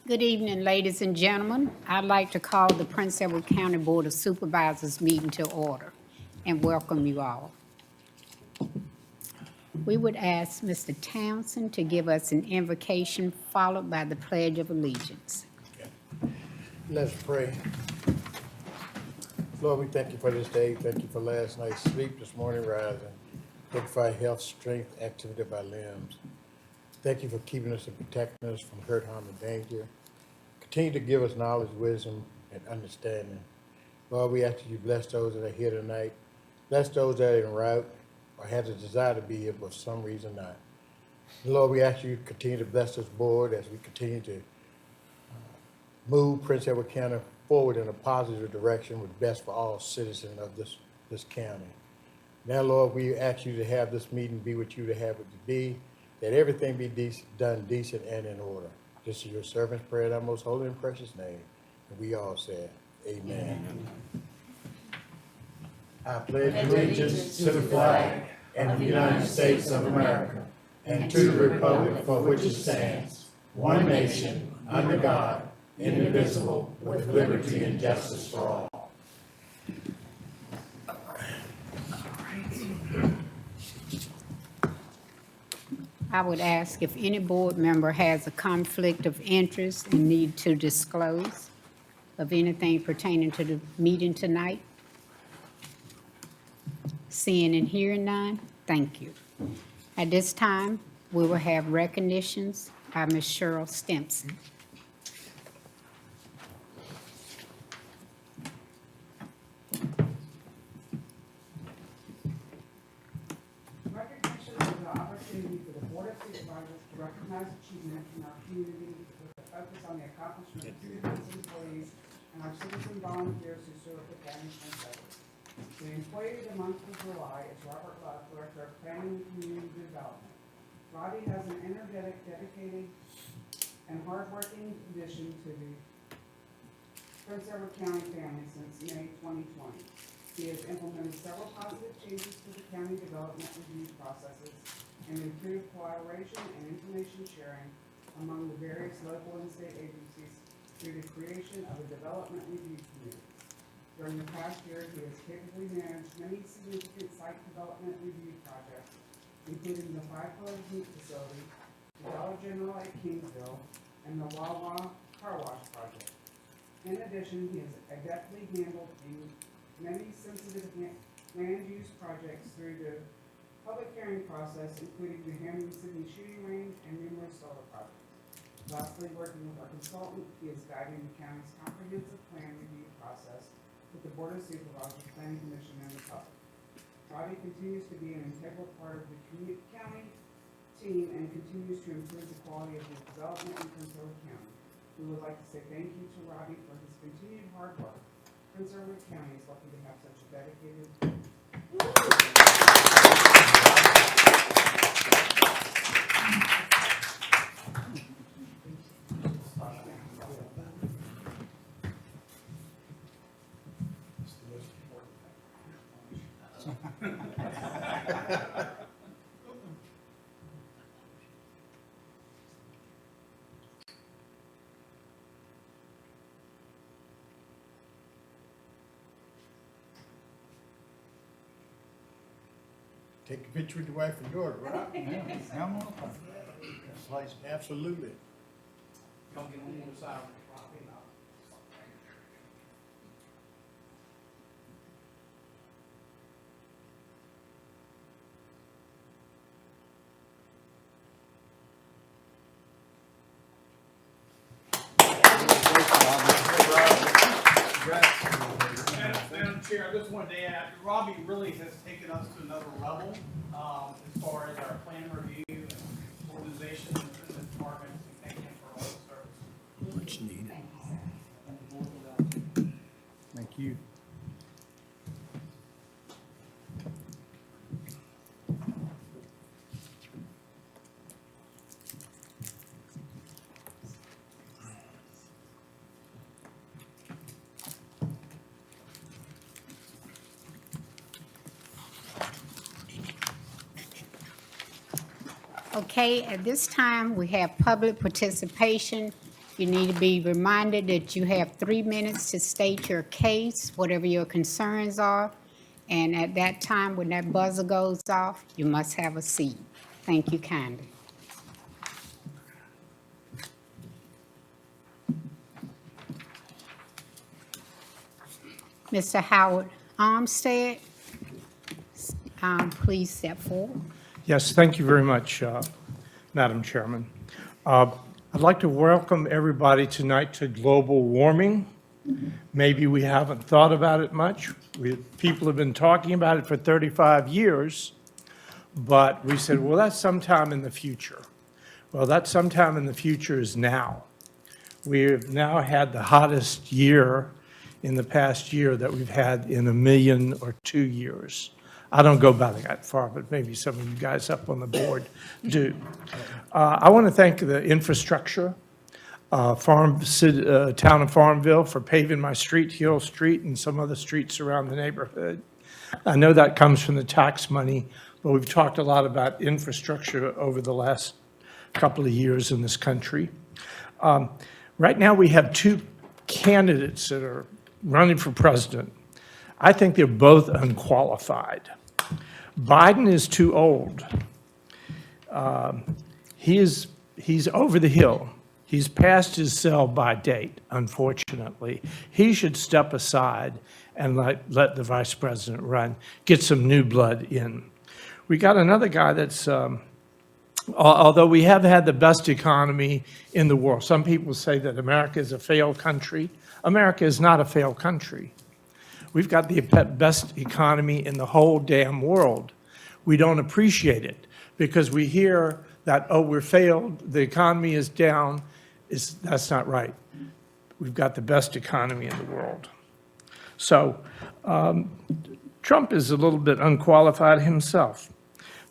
Good evening, ladies and gentlemen. I'd like to call the Prince Edward County Board of Supervisors meeting to order and welcome you all. We would ask Mr. Townsend to give us an invocation followed by the Pledge of Allegiance. Let's pray. Lord, we thank you for this day. Thank you for last night's sleep, this morning rising. Thank you for our health, strength, activity of our limbs. Thank you for keeping us and protecting us from hurt, harm, and danger. Continue to give us knowledge, wisdom, and understanding. Lord, we ask that you bless those that are here tonight. Bless those that are en route or have the desire to be here, but for some reason not. Lord, we ask you to continue to bless this board as we continue to move Prince Edward County forward in a positive direction with best for all citizens of this county. Now, Lord, we ask you to have this meeting be what you to have it to be, that everything be done decent and in order. This is your servant's prayer in our most holy and precious name. And we all said, amen. I pledge allegiance to the flag of the United States of America and to the republic for which it stands, one nation, under God, indivisible, with liberty and justice for all. I would ask if any board member has a conflict of interest and need to disclose of anything pertaining to the meeting tonight. Seeing and hearing none, thank you. At this time, we will have recognitions by Ms. Cheryl Stimson. Recognition is an opportunity for the Board of Supervisors to recognize achievement in our community with a focus on the accomplishment of students, employees, and our citizen volunteers who serve the county and Edward. The employee of the month of July is Robert Love, Director of Planning and Community Development. Robbie has an energetic, dedicated, and hardworking addition to the Prince Edward County family since May 2020. He has implemented several positive changes to the county development review processes and improved collaboration and information sharing among the various local and state agencies through the creation of a development review committee. During the past year, he has capably managed many significant site development review projects, including the Five Colored Meat Facility, the Dollar General at Kingsville, and the Wawa Car Wash Project. In addition, he has adeptly handled many sensitive land use projects through the public hearing process, including the Hammond City shooting range and numerous solar projects. Lastly, working with our consultant, he is guiding the county's comprehensive plan review process with the Board of Supervisors, Planning Commission, and the public. Robbie continues to be an integral part of the county team and continues to improve the quality of the development in Prince Edward County. We would like to say thank you to Robbie for his continued hard work. Prince Edward County is lucky to have such a dedicated Take a picture with your wife and daughter, right? Yeah, come on. Absolutely. Come get on the other side. Madam Chair, I just wanted to add, Robbie really has taken us to another level as far as our plan review and organization in the department. Thank him for all his service. Much needed. Thank you. Okay, at this time, we have public participation You need to be reminded that you have 3 minutes to state your case, whatever your concerns are. And at that time, when that buzzer goes off, you must have a seat. Thank you kindly. Mr. Howard Armstead, please step forward. Yes, thank you very much, Madam Chairman. I'd like to welcome everybody tonight to global warming. Maybe we haven't thought about it much. People have been talking about it for 35 years, but we said, well, that's sometime in the future. Well, that sometime in the future is now. We've now had the hottest year in the past year that we've had in 1 million or 2 years. I don't go back that far, but maybe some of you guys up on the board do. I want to thank the infrastructure, town of Farmville for paving my street, Hill Street, and some other streets around the neighborhood. I know that comes from the tax money, but we've talked a lot about infrastructure over the last couple of years in this country. Right now, we have 2 candidates that are running for president. I think they're both unqualified. Biden is too old. He's over the hill. He's past his sell-by date, unfortunately. He should step aside and let the vice president run, get some new blood in. We got another guy that's, although we have had the best economy in the world. Some people say that America is a failed country. America is not a failed country. We've got the best economy in the whole damn world. We don't appreciate it because we hear that, oh, we're failed, the economy is down. That's not right. We've got the best economy in the world. So Trump is a little bit unqualified himself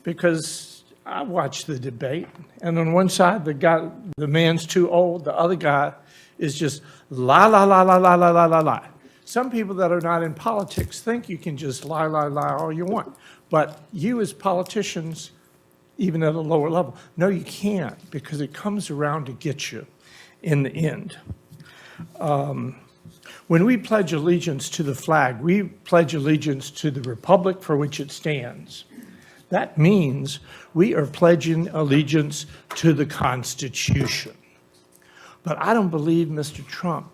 because I watched the debate, and on one side, the man's too old, the other guy is just la, la, la, la, la, la, la, la, la. Some people that are not in politics think you can just lie, lie, lie all you want. But you as politicians, even at a lower level, no, you can't because it comes around to get you in the end. When we pledge allegiance to the flag, we pledge allegiance to the republic for which it stands. That means we are pledging allegiance to the Constitution. But I don't believe Mr. Trump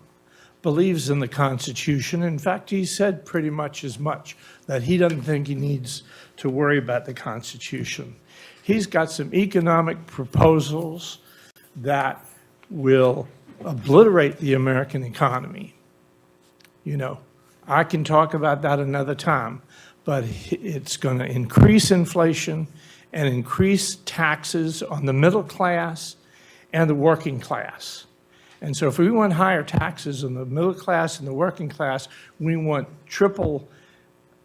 believes in the Constitution. In fact, he said pretty much as much, that he doesn't think he needs to worry about the Constitution. He's got some economic proposals that will obliterate the American economy. You know, I can talk about that another time, but it's going to increase inflation and increase taxes on the middle class and the working class. And so if we want higher taxes on the middle class and the working class, we want triple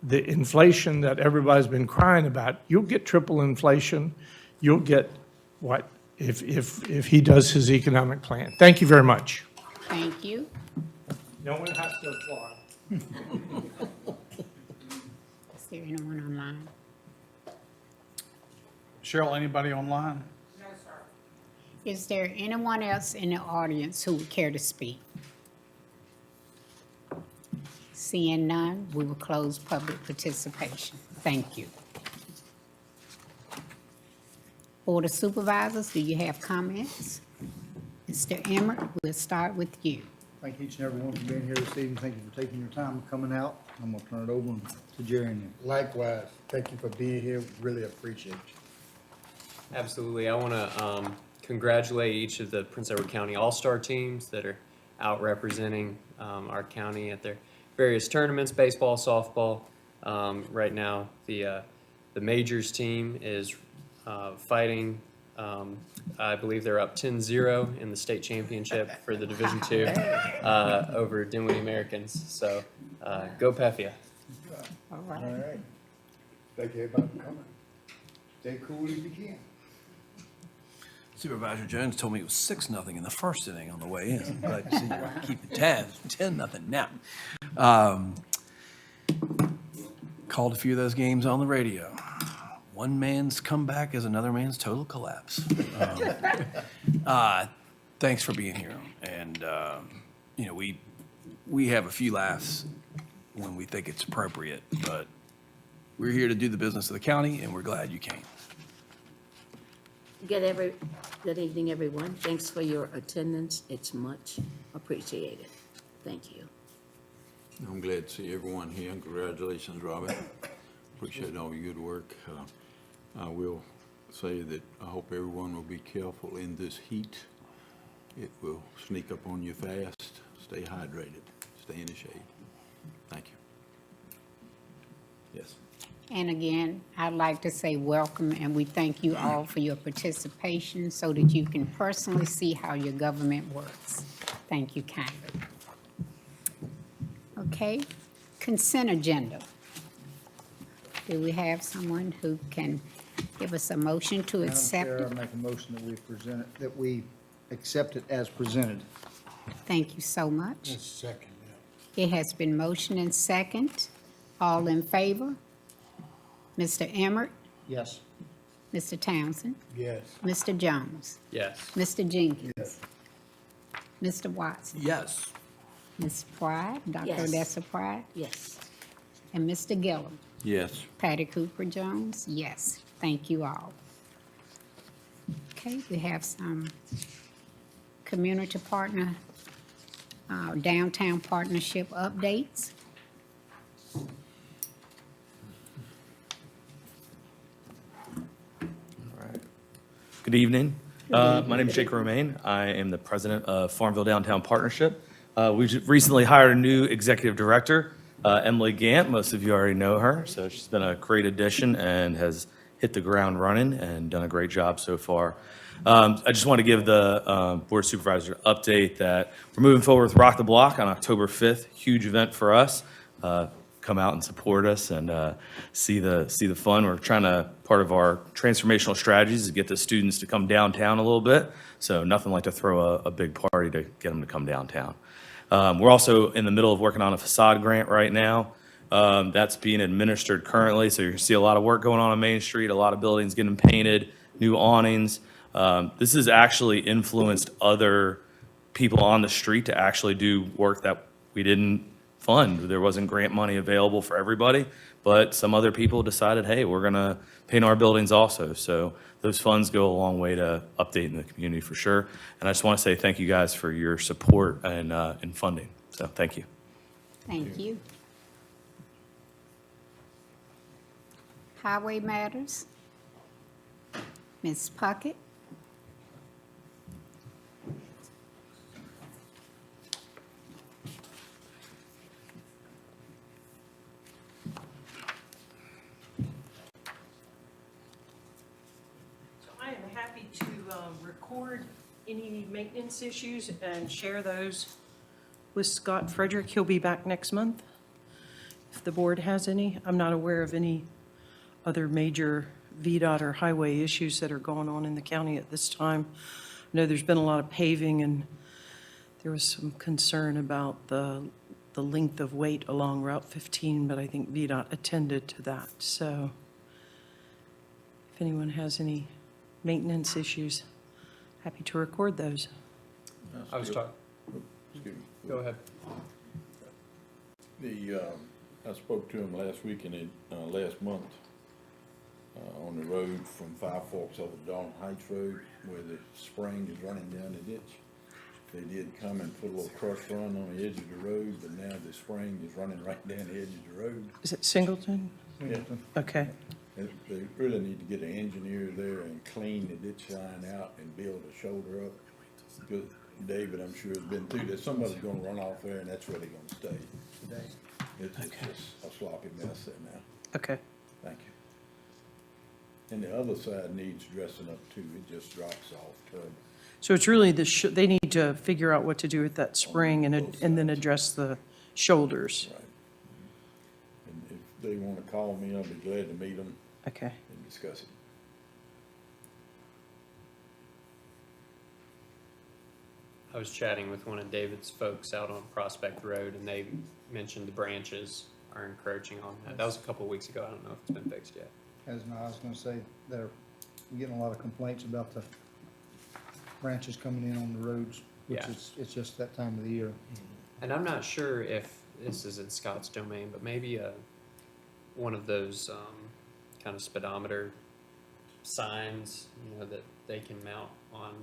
the inflation that everybody's been crying about. You'll get triple inflation. You'll get what if he does his economic plan. Thank you very much. Thank you. No one has to apply. Is there anyone online? Cheryl, anybody online? No, sir. Is there anyone else in the audience who would care to speak? Seeing none, we will close public participation. Thank you. Board of Supervisors, do you have comments? Mr. Emmert, we'll start with you. Thank each and every one for being here this evening. Thank you for taking your time and coming out. I'm going to turn it over to Jerry and you. Likewise, thank you for being here. Really appreciate you. Absolutely. I want to congratulate each of the Prince Edward County All-Star teams that are out representing our county at their various tournaments, baseball, softball. Right now, the Majors team is fighting. I believe they're up 10-0 in the state championship for the Division II over Dinwiddie Americans. So go Pefia. All All right. right. Thank you everybody for coming. Stay cool if you can. Supervisor Jones told me it was 6-0 in the first inning on the way in. Glad to see you keeping tabs. 10-0 now. Called a few of those games on the radio. One man's comeback is another man's total collapse. Thanks for being here. And, you know, we have a few laughs when we think it's appropriate, but we're here to do the business of the county, and we're glad you came. Good evening, everyone. Thanks for your attendance. It's much appreciated. Thank you. I'm glad to see everyone here. Congratulations, Robert. Appreciate all your good work. I will say that I hope everyone will be careful in this heat. It will sneak up on you fast. Stay hydrated. Stay in the shade. Thank you. Yes. And again, I'd like to say welcome, and we thank you all for your participation so that you can personally see how your government works. Thank you kindly. Okay, consent agenda. Do we have someone who can give us a motion to Madam accept Chair, it? I make a motion that we accept it as presented. Thank you so much. Just a second, yeah. It has been motioned and second. All in favor? Mr. Emmert, Yes. Mr. Townsend, Yes. Mr. Jones, Yes. Mr. Jenkins, Mr. Watson, Yes. Ms. Pride, Dr. Yes. Odessa Pride, Yes. and Mr. Gillum. Yes. Patty Cooper Jones, yes. Thank you all. Okay, we have some community partner, downtown partnership updates. Good evening. My name is Jake Romaine. I am the president of Farmville Downtown Partnership. We just recently hired a new executive director, Emily Gant. Most of you already know her, so she's been a great addition and has hit the ground running and done a great job so far. I just want to give the Board of Supervisors an update that we're moving forward with Rock the Block on October 5th. Huge event for us. Come out and support us and see the fun. We're trying to, part of our transformational strategies is to get the students to come downtown a little bit. So nothing like to throw a big party to get them to come downtown. We're also in the middle of working on a facade grant right now. That's being administered currently. So you see a lot of work going on Main Street, a lot of buildings getting painted, new awnings. This has actually influenced other people on the street to actually do work that we didn't fund. There wasn't grant money available for everybody, but some other people decided, hey, we're going to paint our buildings also. So those funds go a long way to updating the community for sure. And I just want to say thank you guys for your support and funding. So thank you. Thank you. Highway Matters. Ms. Puckett. I am happy to record any maintenance issues and share those with Scott Frederick. He'll be back next month. If the board has any, I'm not aware of any other major VDOT or highway issues that are going on in the county at this time. I know there's been a lot of paving, and there was some concern about the length of wait along Route 15, but I think VDOT attended to that. So if anyone has any maintenance issues, happy to record those. I was talking, Excuse me. go ahead. I spoke to him last week and last month on the road from Five Forks over to Dalton Heights Road where the spring is running down the ditch. They did come and put a little crush run on the edge of the road, but now the spring is running right down the edge of the road. Is it Singleton? Yeah. Okay. They really need to get an engineer there and clean the ditch line out and build a shoulder up. Because David, I'm sure, has been through this. Somebody's gonna run off there and that's where they're gonna stay. It's just a sloppy mess there now. Okay. Thank you. And the other side needs dressing up too. It just drops off terrible. So it's really they need to figure out what to do with that spring and then address the shoulders. Right. And if they wanna call me, I'll be glad to meet them Okay. and discuss it. I was chatting with one of David's folks out on Prospect Road, and they mentioned the branches are encroaching on that. That was a couple of weeks ago. I don't know if it's been fixed yet. As I was gonna say, they're getting a lot of complaints about the branches coming in on the roads, which Yeah. is, it's just that time of the year. And I'm not sure if this is in Scott's domain, but maybe one of those kind of speedometer signs, that they can mount on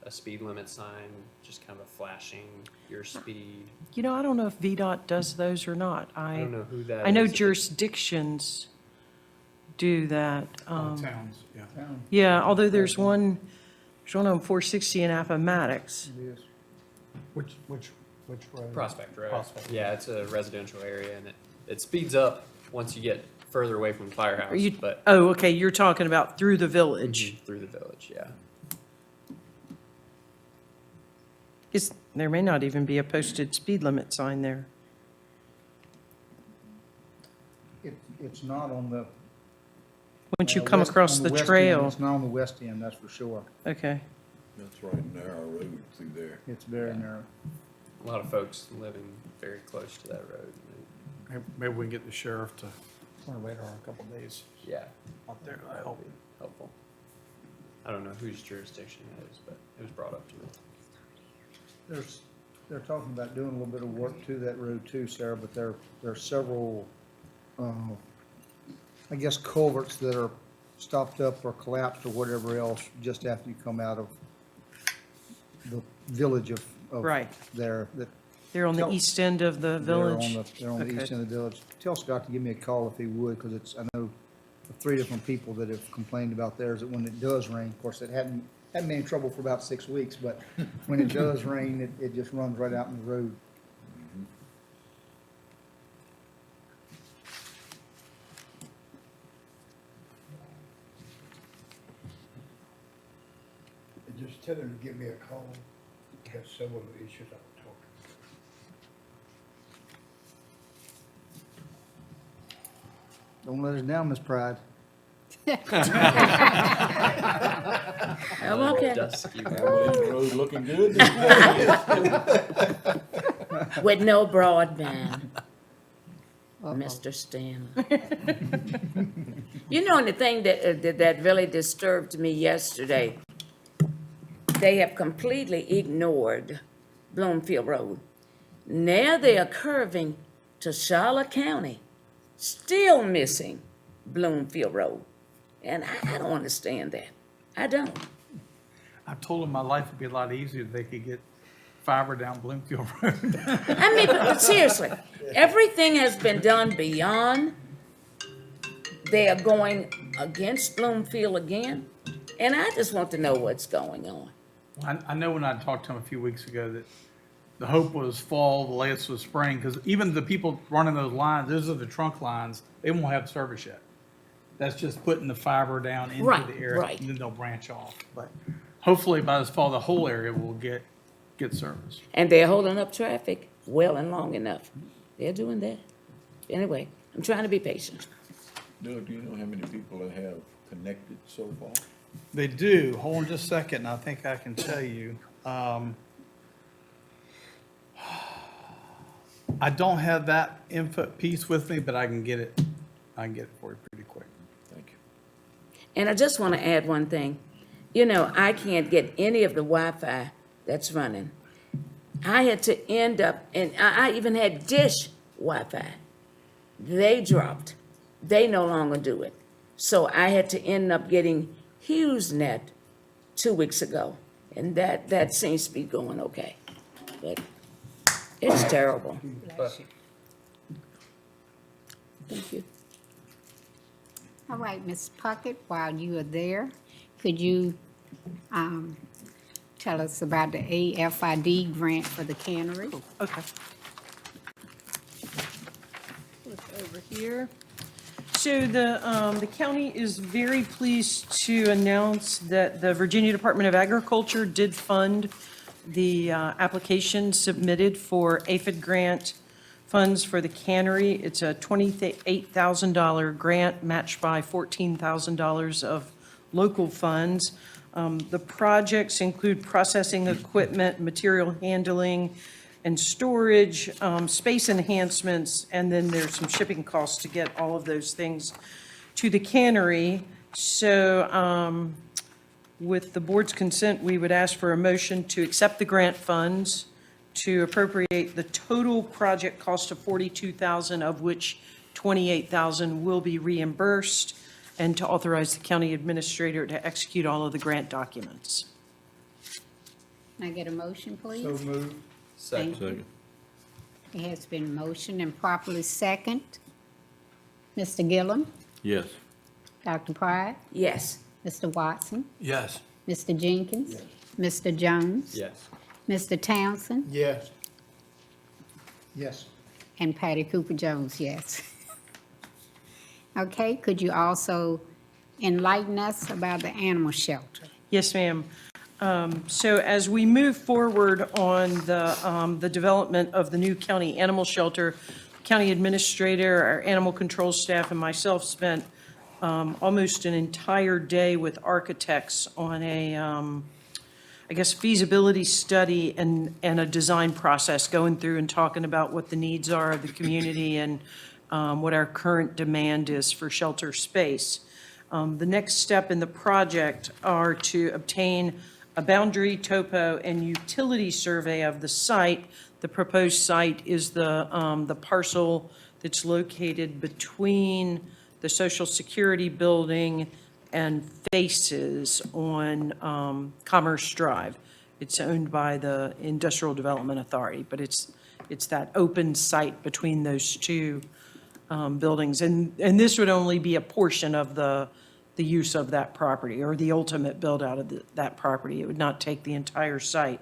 a speed limit sign, just kind of flashing your speed. I don't know if VDOT does those or not. I don't know who that is. I know If it- jurisdictions do that. Towns, yeah. Town, Yeah, although there's one on 460 in Appomattox. it is. Which road? Prospect Road. Prospect. Yeah, it's a residential area, and it speeds up once you get further away from the firehouse, Are you, but oh, okay, you're talking about through the village. through the village, yeah. There may not even be a posted speed limit sign there. It's not on the. Once you come west- across on the west end. trail. It's not on the west end, that's for sure. Okay. That's right, narrow road through there. It's very narrow. A lot of folks living very close to that road. Maybe we can get the sheriff to put a radar in a couple of days Yeah, out there. I that'll hope. be helpful. I don't know whose jurisdiction that is, but it was brought up to me. They're talking about doing a little bit of work to that road too, Sarah, but there are several, I guess culverts that are stopped up or collapsed or whatever else just after you come out of the village of Right. there. That They're on the Tell- east end of the village. They're on the Okay. east end of the village. Tell Scott to give me a call if he would, because I know of 3 different people that have complained about theirs, that when it does rain, of course, it hadn't been in trouble for about 6 weeks, but when it does rain, it just runs right out in the road. Just tell them to give me a call. I have several issues I want to talk about. Don't let us down, Miss Pride. I'm okay. Dusky Road looking good? With no broadband. Mr. Stanley. The thing that really disturbed me yesterday, they have completely ignored Bloomfield Road. Now they are curving to Charlotte County, still missing Bloomfield Road. And I don't understand that. I don't. I told them my life would be a lot easier if they could get fiber down Bloomfield Road. I mean, but seriously, everything has been done beyond. They are going against Bloomfield again, and I just want to know what's going on. I know when I talked to him a few weeks ago that the hope was fall, the latest was spring, because even the people running those lines, those are the trunk lines, they won't have service yet. That's just putting the fiber down into Right, the area, right. and then they'll branch off. But hopefully by this fall, the whole area will get service. And they're holding up traffic well and long enough. They're doing that. Anyway, I'm trying to be patient. Doug, do you know how many people that have connected so far? They do. Hold on just a second, and I think I can tell you. I don't have that input piece with me, but I can get it. I can get it for you pretty quick. Thank you. And I just want to add one thing. I can't get any of the Wi-Fi that's running. I had to end up, and I even had Dish Wi-Fi. They dropped. They no longer do it. So I had to end up getting HughesNet 2 weeks ago, and that seems to be going okay. But it's terrible. Thank you. All right, Ms. Puckett, while you are there, could you tell us about the AFID grant for the cannery? Okay. Look over here. So the county is very pleased to announce that the Virginia Department of Agriculture did fund the application submitted for aphid grant funds for the cannery. It's a $28,000 grant matched by $14,000 of local funds. The projects include processing equipment, material handling, and storage, space enhancements, and then there's some shipping costs to get all of those things to the cannery. So With the board's consent, we would ask for a motion to accept the grant funds, to appropriate the total project cost of $42,000, of which $28,000 will be reimbursed, and to authorize the county administrator to execute all of the grant documents. Can I get a motion, please? So moved. Thank you. It has been motioned and properly second. Mr. Gillum, Yes. Dr. Pride, Yes. Mr. Watson, Yes. Mr. Jenkins, Mr. Jones, Yes. Mr. Townsend, Yes. Yes. and Patty Cooper Jones, yes. Okay, could you also enlighten us about the animal shelter? Yes, ma'am. So as we move forward on the development of the new county animal shelter, county administrator, our animal control staff, and myself spent almost an entire day with architects on a, I guess, feasibility study and a design process, going through and talking about what the needs are of the community and what our current demand is for shelter space. The next step in the project are to obtain a boundary, topo, and utility survey of the site. The proposed site is the parcel that's located between the Social Security building and faces on Commerce Drive. It's owned by the Industrial Development Authority, but it's that open site between those two buildings. And this would only be a portion of the use of that property, or the ultimate build-out of that property. It would not take the entire site.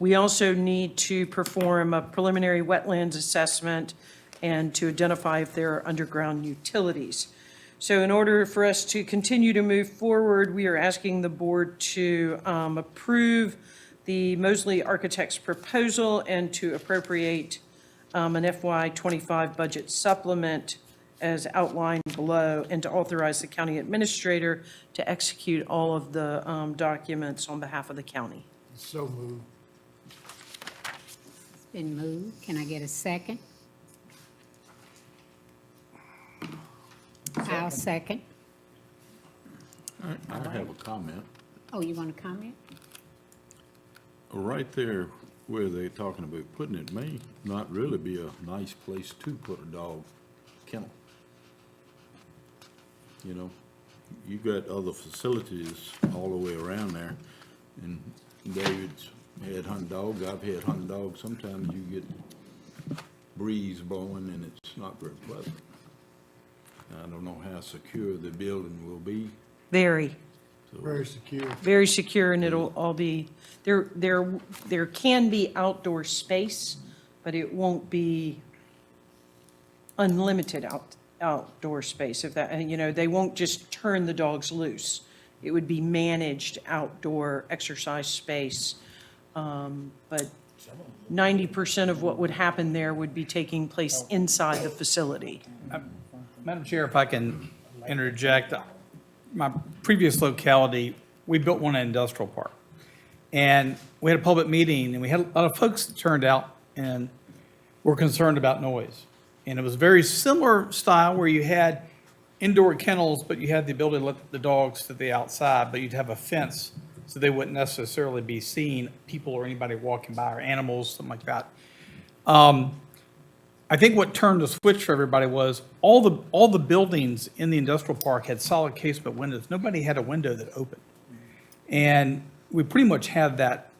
We also need to perform a preliminary wetlands assessment and to identify if there are underground utilities. So in order for us to continue to move forward, we are asking the board to approve the Mosley Architects proposal and to appropriate an FY25 budget supplement as outlined below, and to authorize the county administrator to execute all of the documents on behalf of the county. So moved. It's been moved. Can I get a second? I'll second. I have a comment. Oh, you want to comment? Right there where they're talking about putting it may not really be a nice place to put a dog kennel. You know, you got other facilities all the way around there, and David's had hunting dogs, I've had hunting dogs. Sometimes you get breeze blowing and it's not very pleasant. I don't know how secure the building will be. Very, Very secure. very secure, and it'll all be, there can be outdoor space, but it won't be unlimited outdoor space, if that, and, you know, they won't just turn the dogs loose. It would be managed outdoor exercise space. But 90% of what would happen there would be taking place inside the facility. Madam Chair, if I can interject, my previous locality, we built one in Industrial Park. And we had a public meeting, and we had a lot of folks that turned out and were concerned about noise. And it was very similar style where you had indoor kennels, but you had the ability to let the dogs to the outside, but you'd have a fence so they wouldn't necessarily be seeing people or anybody walking by, or animals, something like that. I think what turned the switch for everybody was all the buildings in the industrial park had solid casement windows. Nobody had a window that opened. And we pretty much have that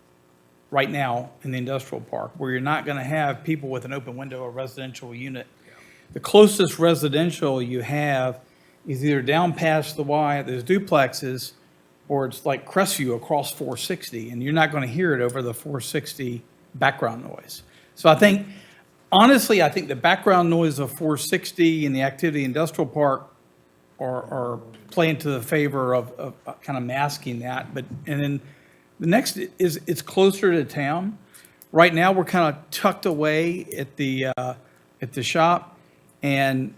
right now in the industrial park, where you're not going to have people with an open window or residential unit. The closest residential you have is either down past the Y, there's duplexes, or it's like Crestview across 460, and you're not going to hear it over the 460 background noise. So I think, honestly, I think the background noise of 460 and the activity industrial park are playing to the favor of kind of masking that. But, and then the next is it's closer to town. Right now, we're kind of tucked away at the shop, and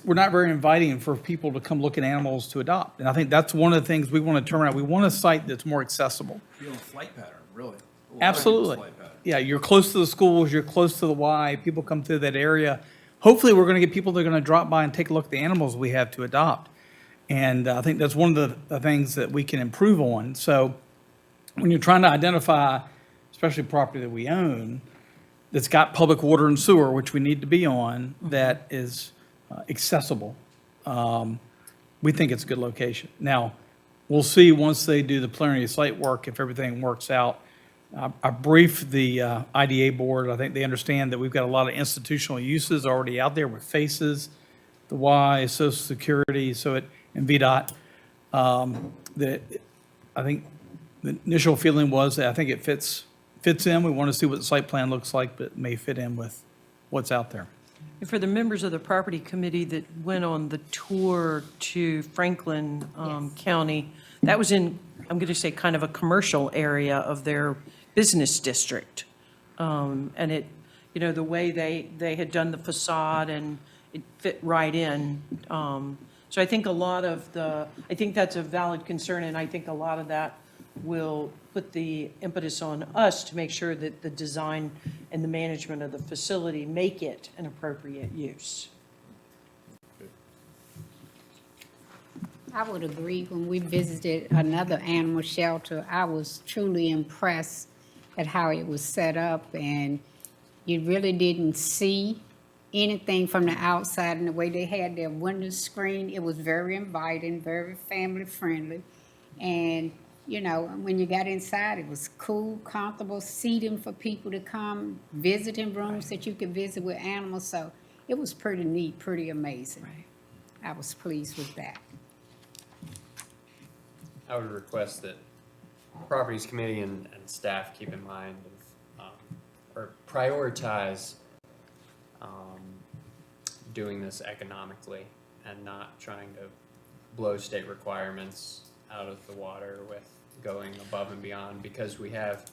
we're not very inviting for people to come look at animals to adopt. And I think that's one of the things we want to turn around. We want a site that's more accessible. Be on a flight pattern, really. Absolutely. Yeah, you're close to the schools, you're close to the Y, people come through that area. Hopefully, we're going to get people that are going to drop by and take a look at the animals we have to adopt. And I think that's one of the things that we can improve on. So when you're trying to identify, especially property that we own, that's got public water and sewer, which we need to be on, that is accessible, we think it's a good location. Now, we'll see once they do the preliminary site work, if everything works out. I briefed the IDA board. I think they understand that we've got a lot of institutional uses already out there with FACES, the Y, Social Security, and VDOT. That I think the initial feeling was that I think it fits in. We want to see what the site plan looks like, but it may fit in with what's out there. And for the members of the property committee that went on the tour to Franklin County, that was in, I'm going to say, kind of a commercial area of their business district. And it, the way they had done the facade and it fit right in. So I think I think that's a valid concern, and I think a lot of that will put the impetus on us to make sure that the design and the management of the facility make it an appropriate use. I would agree. When we visited another animal shelter, I was truly impressed at how it was set up, and you really didn't see anything from the outside, and the way they had their window screen, it was very inviting, very family friendly. And, when you got inside, it was cool, comfortable, seating for people to come, visiting rooms that you could visit with animals. So it was pretty neat, pretty amazing. I was pleased with that. I would request that Properties Committee and staff keep in mind or prioritize doing this economically and not trying to blow state requirements out of the water with going above and beyond, because we have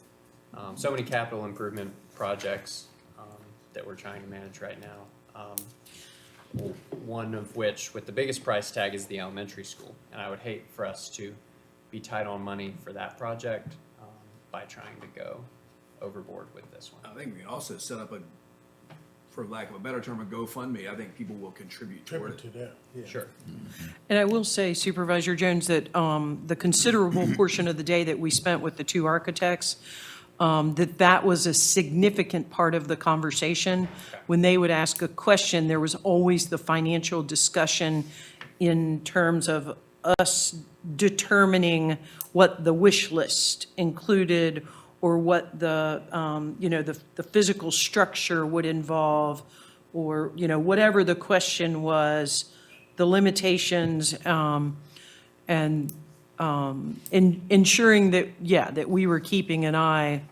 so many capital improvement projects that we're trying to manage right now. One of which, with the biggest price tag, is the elementary school. And I would hate for us to be tight on money for that project by trying to go overboard with this one. I think we can also set up for lack of a better term, a GoFundMe. I think people will contribute toward it. To that, yeah. Sure. And I will say, Supervisor Jones, that the considerable portion of the day that we spent with the two architects, that was a significant part of the conversation. When they would ask a question, there was always the financial discussion in terms of us determining what the wish list included, or what the physical structure would involve, or, whatever the question was, the limitations, and ensuring that, that we were keeping an eye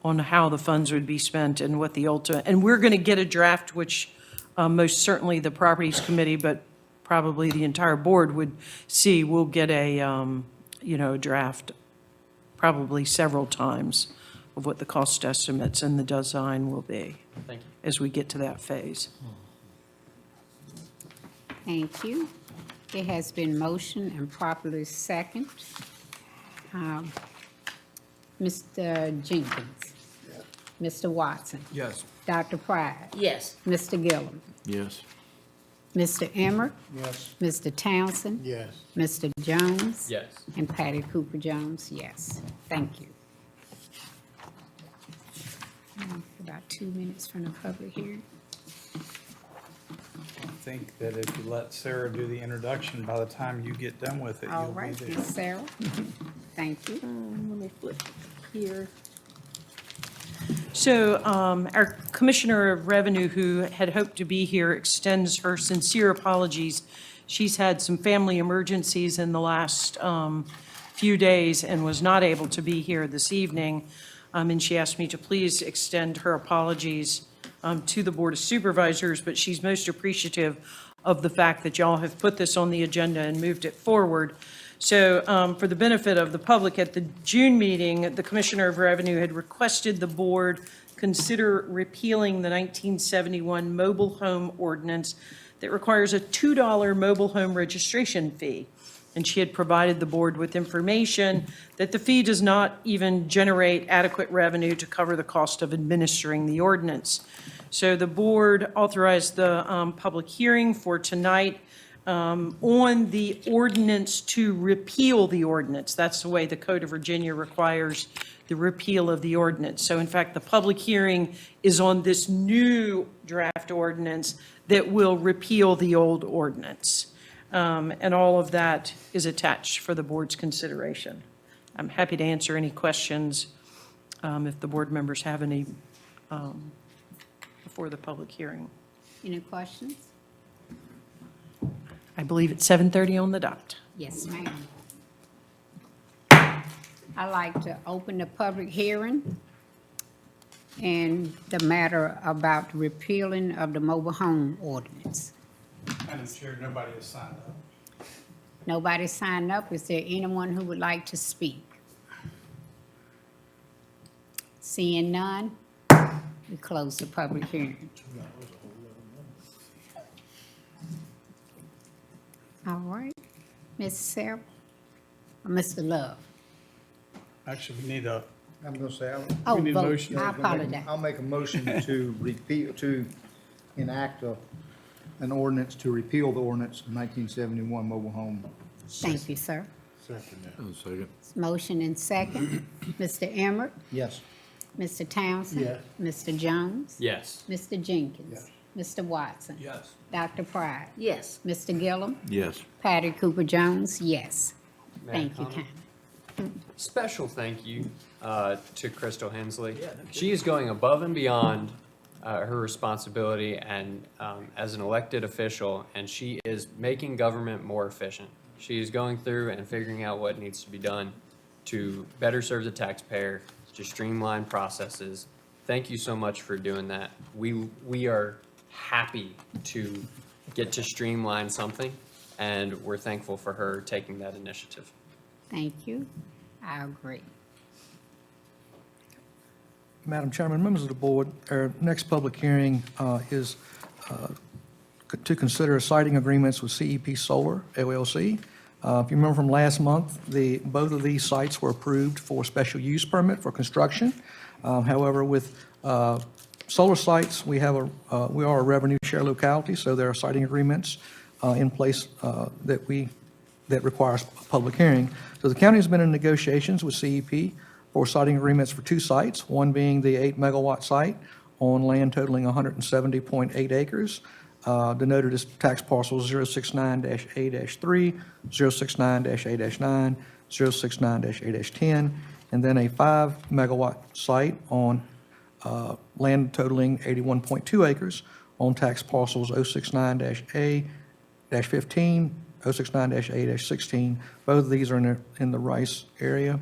on how the funds would be spent and what the ultimate, and we're going to get a draft, which most certainly the Properties Committee, but probably the entire board would see. We'll get a draft probably several times of what the cost estimates and the design will be. Thank you. As we get to that phase. Thank you. It has been motioned and properly second. Mr. Jenkins. Mr. Watson. Yes. Dr. Pride. Yes. Mr. Gillum. Yes. Mr. Emmert. Yes. Mr. Townsend. Yes. Mr. Jones. Yes. And Patty Cooper Jones, yes. Thank you. About 2 minutes from the public hearing. I think that if you let Sarah do the introduction, by the time you get done with it, All you'll be right, there. Ms. Sarah. Thank you. Let me flip here. So our Commissioner of Revenue, who had hoped to be here, extends her sincere apologies. She's had some family emergencies in the last few days and was not able to be here this evening. And she asked me to please extend her apologies to the Board of Supervisors, but she's most appreciative of the fact that y'all have put this on the agenda and moved it forward. So for the benefit of the public, at the June meeting, the Commissioner of Revenue had requested the board consider repealing the 1971 mobile home ordinance that requires a $2 mobile home registration fee. And she had provided the board with information that the fee does not even generate adequate revenue to cover the cost of administering the ordinance. So the board authorized the public hearing for tonight on the ordinance to repeal the ordinance. That's the way the Code of Virginia requires the repeal of the ordinance. So in fact, the public hearing is on this new draft ordinance that will repeal the old ordinance. And all of that is attached for the board's consideration. I'm happy to answer any questions if the board members have any before the public hearing. Any questions? I believe it's 7:30 on the dot. Yes, ma'am. I'd like to open the public hearing and the matter about repealing of the mobile home ordinance. Madam Chair, nobody has signed up. Nobody signed up. Is there anyone who would like to speak? Seeing none, we close the public hearing. All right, Ms. Sarah, or Mr. Love? Actually, we need a, I'm gonna say, Oh, need a vote. motion. I apologize. I'll make a motion to repeal, to enact an ordinance to repeal the ordinance of 1971 mobile home. Thank you, sir. Second that. One second. Motion and second. Mr. Emmert, Yes. Mr. Townsend? Yes. Mr. Jones? Yes. Mr. Jenkins? Mr. Watson? yes. Dr. Pride? Yes. Mr. Gillum? Yes. Patty Cooper Jones, yes. May I Thank you, comment? Ken. Special thank you to Crystal Hensley. She is going above and beyond her responsibility and as an elected official, and she is making government more efficient. She is going through and figuring out what needs to be done to better serve the taxpayer, to streamline processes. Thank you so much for doing that. We are happy to get to streamline something, and we're thankful for her taking that initiative. Thank you. I agree. Madam Chairman, members of the board, our next public hearing is to consider citing agreements with CEP Solar LLC. If you remember from last month, both of these sites were approved for special use permit for construction. However, with solar sites, we are a revenue share locality, so there are citing agreements in place that requires a public hearing. So the county has been in negotiations with CEP for citing agreements for two sites, one being the 8-megawatt site on land totaling 170.8 acres, denoted as tax parcels 069-A-3, 069-A-9, 069-A-10, and then a 5-megawatt site on land totaling 81.2 acres on tax parcels 069-A-15, 069-A-16. Both of these are in the Rice area.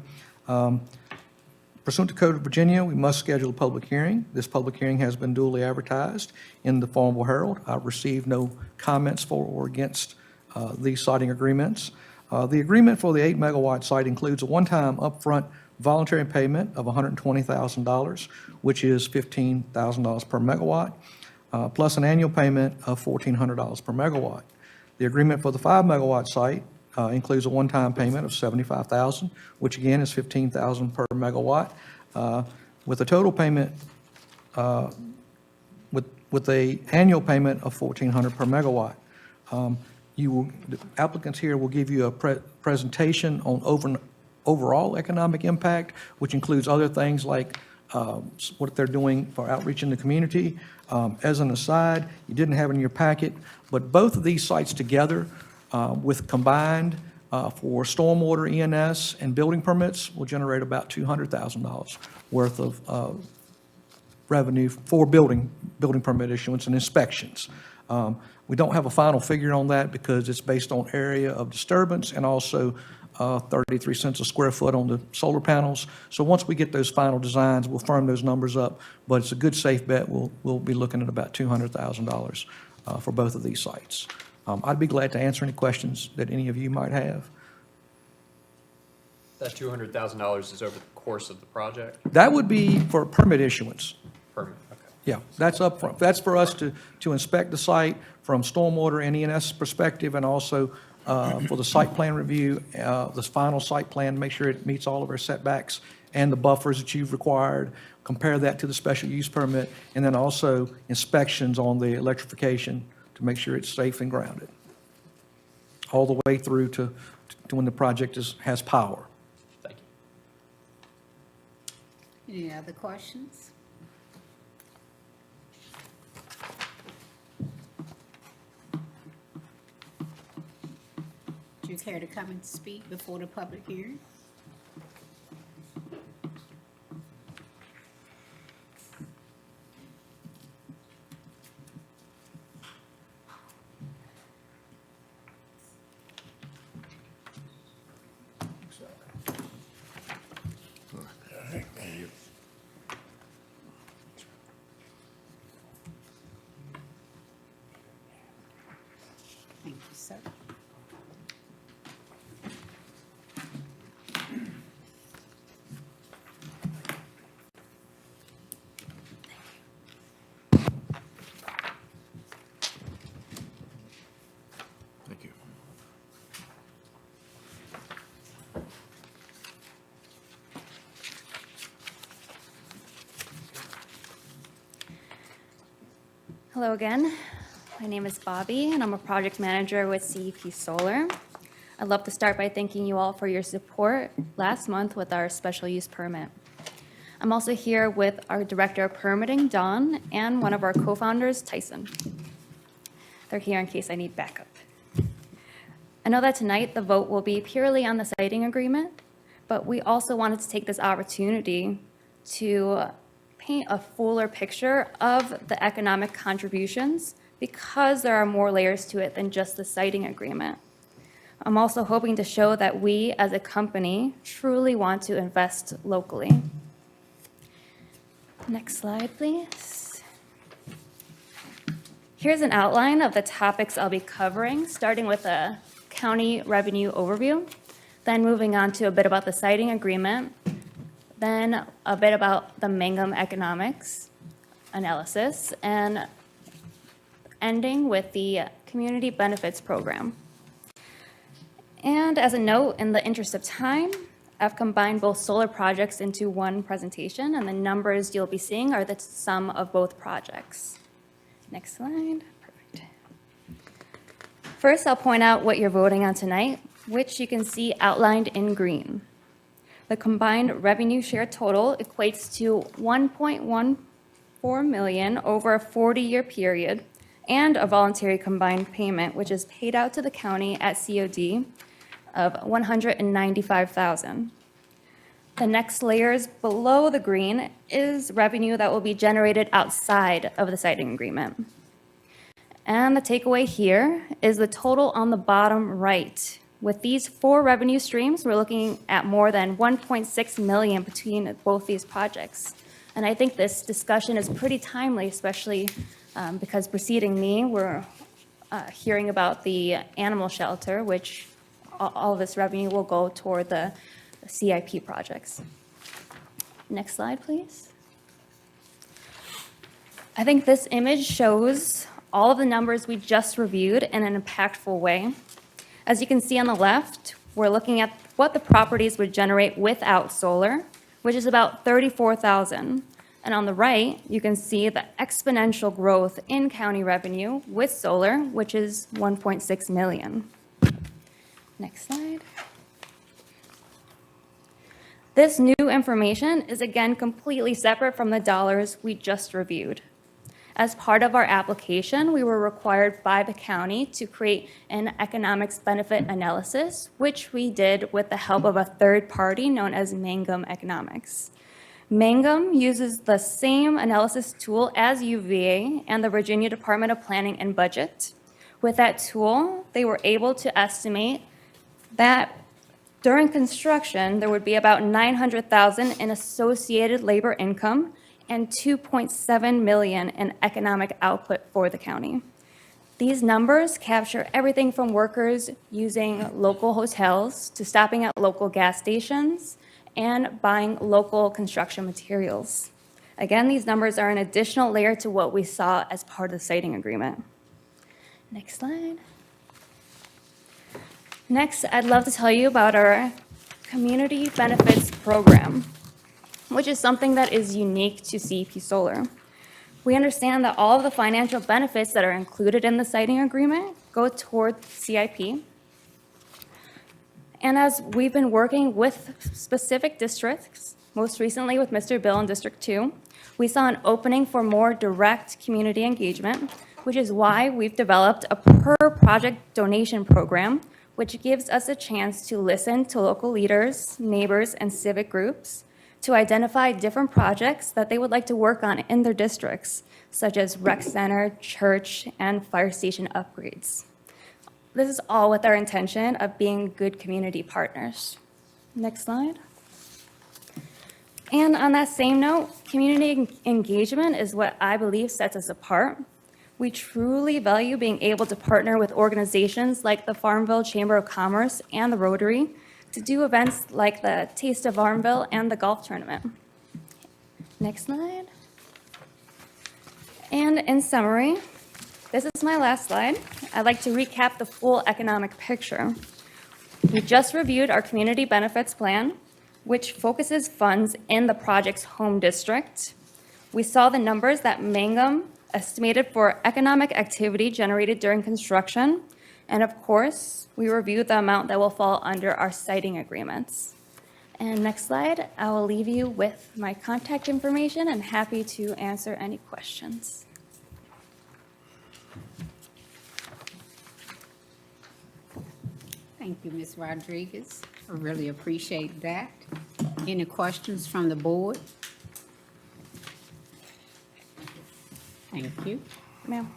Pursuant to Code of Virginia, we must schedule a public hearing. This public hearing has been duly advertised in the Farmville Herald. I've received no comments for or against these citing agreements. The agreement for the 8-megawatt site includes a one-time upfront voluntary payment of $120,000, which is $15,000 per megawatt, plus an annual payment of $1,400 per megawatt. The agreement for the 5-megawatt site includes a one-time payment of $75,000, which again is $15,000 per megawatt, with a total payment, with a annual payment of $1,400 per megawatt. The applicants here will give you a presentation on overall economic impact, which includes other things like what they're doing for outreach in the community. As an aside, you didn't have it in your packet, but both of these sites together with combined for stormwater, ENS, and building permits will generate about $200,000 worth of revenue for building permit issuance and inspections. We don't have a final figure on that because it's based on area of disturbance and also 33 cents a square foot on the solar panels. So once we get those final designs, we'll firm those numbers up, but it's a good safe bet. We'll be looking at about $200,000 for both of these sites. I'd be glad to answer any questions that any of you might have. That $200,000 is over the course of the project? That would be for permit issuance. Permit, okay. Yeah, that's up front. That's for us to inspect the site from stormwater and ENS perspective, and also for the site plan review, this final site plan, make sure it meets all of our setbacks and the buffers that you've required, compare that to the special use permit, and then also inspections on the electrification to make sure it's safe and grounded. all the way through to when the project has power. Thank you. Any other questions? Do you care to come and speak before the public hearing? Thank you, sir. Thank you. Hello again. My name is Bobby, and I'm a project manager with CEP Solar. I'd love to start by thanking you all for your support last month with our special use permit. I'm also here with our Director of Permitting, Don, and one of our co-founders, Tyson. They're here in case I need backup. I know that tonight the vote will be purely on the siting agreement, but we also wanted to take this opportunity to paint a fuller picture of the economic contributions because there are more layers to it than just the siting agreement. I'm also hoping to show that we, as a company, truly want to invest locally. Next slide, please. Here's an outline of the topics I'll be covering, starting with a county revenue overview, then moving on to a bit about the siting agreement, then a bit about the Mangum economics analysis, and ending with the community benefits program. And as a note, in the interest of time, I've combined both solar projects into one presentation, and the numbers you'll be seeing are the sum of both projects. Next slide. Perfect. First, I'll point out what you're voting on tonight, which you can see outlined in green. The combined revenue share total equates to $1.14 million over a 40-year period, and a voluntary combined payment, which is paid out to the county at COD of $195,000. The next layers below the green is revenue that will be generated outside of the siting agreement. And the takeaway here is the total on the bottom right. With these 4 revenue streams, we're looking at more than $1.6 million between both these projects. And I think this discussion is pretty timely, especially because preceding me, we're hearing about the animal shelter, which all of this revenue will go toward the CIP projects. Next slide, please. I think this image shows all of the numbers we just reviewed in an impactful way. As you can see on the left, we're looking at what the properties would generate without solar, which is about $34,000. And on the right, you can see the exponential growth in county revenue with solar, which is $1.6 million. Next slide. This new information is again completely separate from the dollars we just reviewed. As part of our application, we were required by the county to create an economics benefit analysis, which we did with the help of a third party known as Mangum Economics. Mangum uses the same analysis tool as UVA and the Virginia Department of Planning and Budget. With that tool, they were able to estimate that during construction, there would be about $900,000 in associated labor income and $2.7 million in economic output for the county. These numbers capture everything from workers using local hotels to stopping at local gas stations and buying local construction materials. Again, these numbers are an additional layer to what we saw as part of the siting agreement. Next slide. Next, I'd love to tell you about our community benefits program, which is something that is unique to CEP Solar. We understand that all of the financial benefits that are included in the siting agreement go toward CIP, And as we've been working with specific districts, most recently with Mr. Bill in District 2, we saw an opening for more direct community engagement, which is why we've developed a per-project donation program, which gives us a chance to listen to local leaders, neighbors, and civic groups to identify different projects that they would like to work on in their districts, such as rec center, church, and fire station upgrades. This is all with our intention of being good community partners. Next slide. And on that same note, community engagement is what I believe sets us apart. We truly value being able to partner with organizations like the Farmville Chamber of Commerce and the Rotary to do events like the Taste of Farmville and the golf tournament. Next slide. And in summary, this is my last slide. I'd like to recap the full economic picture. We just reviewed our community benefits plan, which focuses funds in the project's home district. We saw the numbers that Mangum estimated for economic activity generated during construction. And of course, we reviewed the amount that will fall under our siting agreements. And next slide, I will leave you with my contact information and happy to answer any questions. Thank you, Ms. Rodriguez. I really appreciate that. Any questions from the board? Thank you. Ma'am.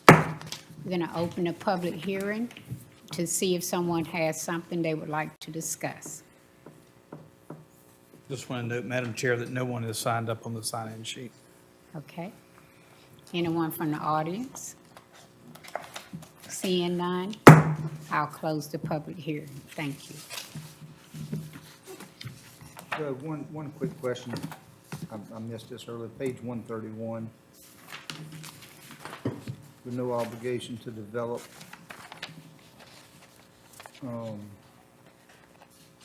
We're going to open a public hearing to see if someone has something they would like to discuss. Just want to note, Madam Chair, that no one has signed up on the sign-in sheet. Okay. Anyone from the audience? Seeing none, I'll close the public hearing. Thank you. One quick question. I missed this earlier, page 131. With no obligation to develop.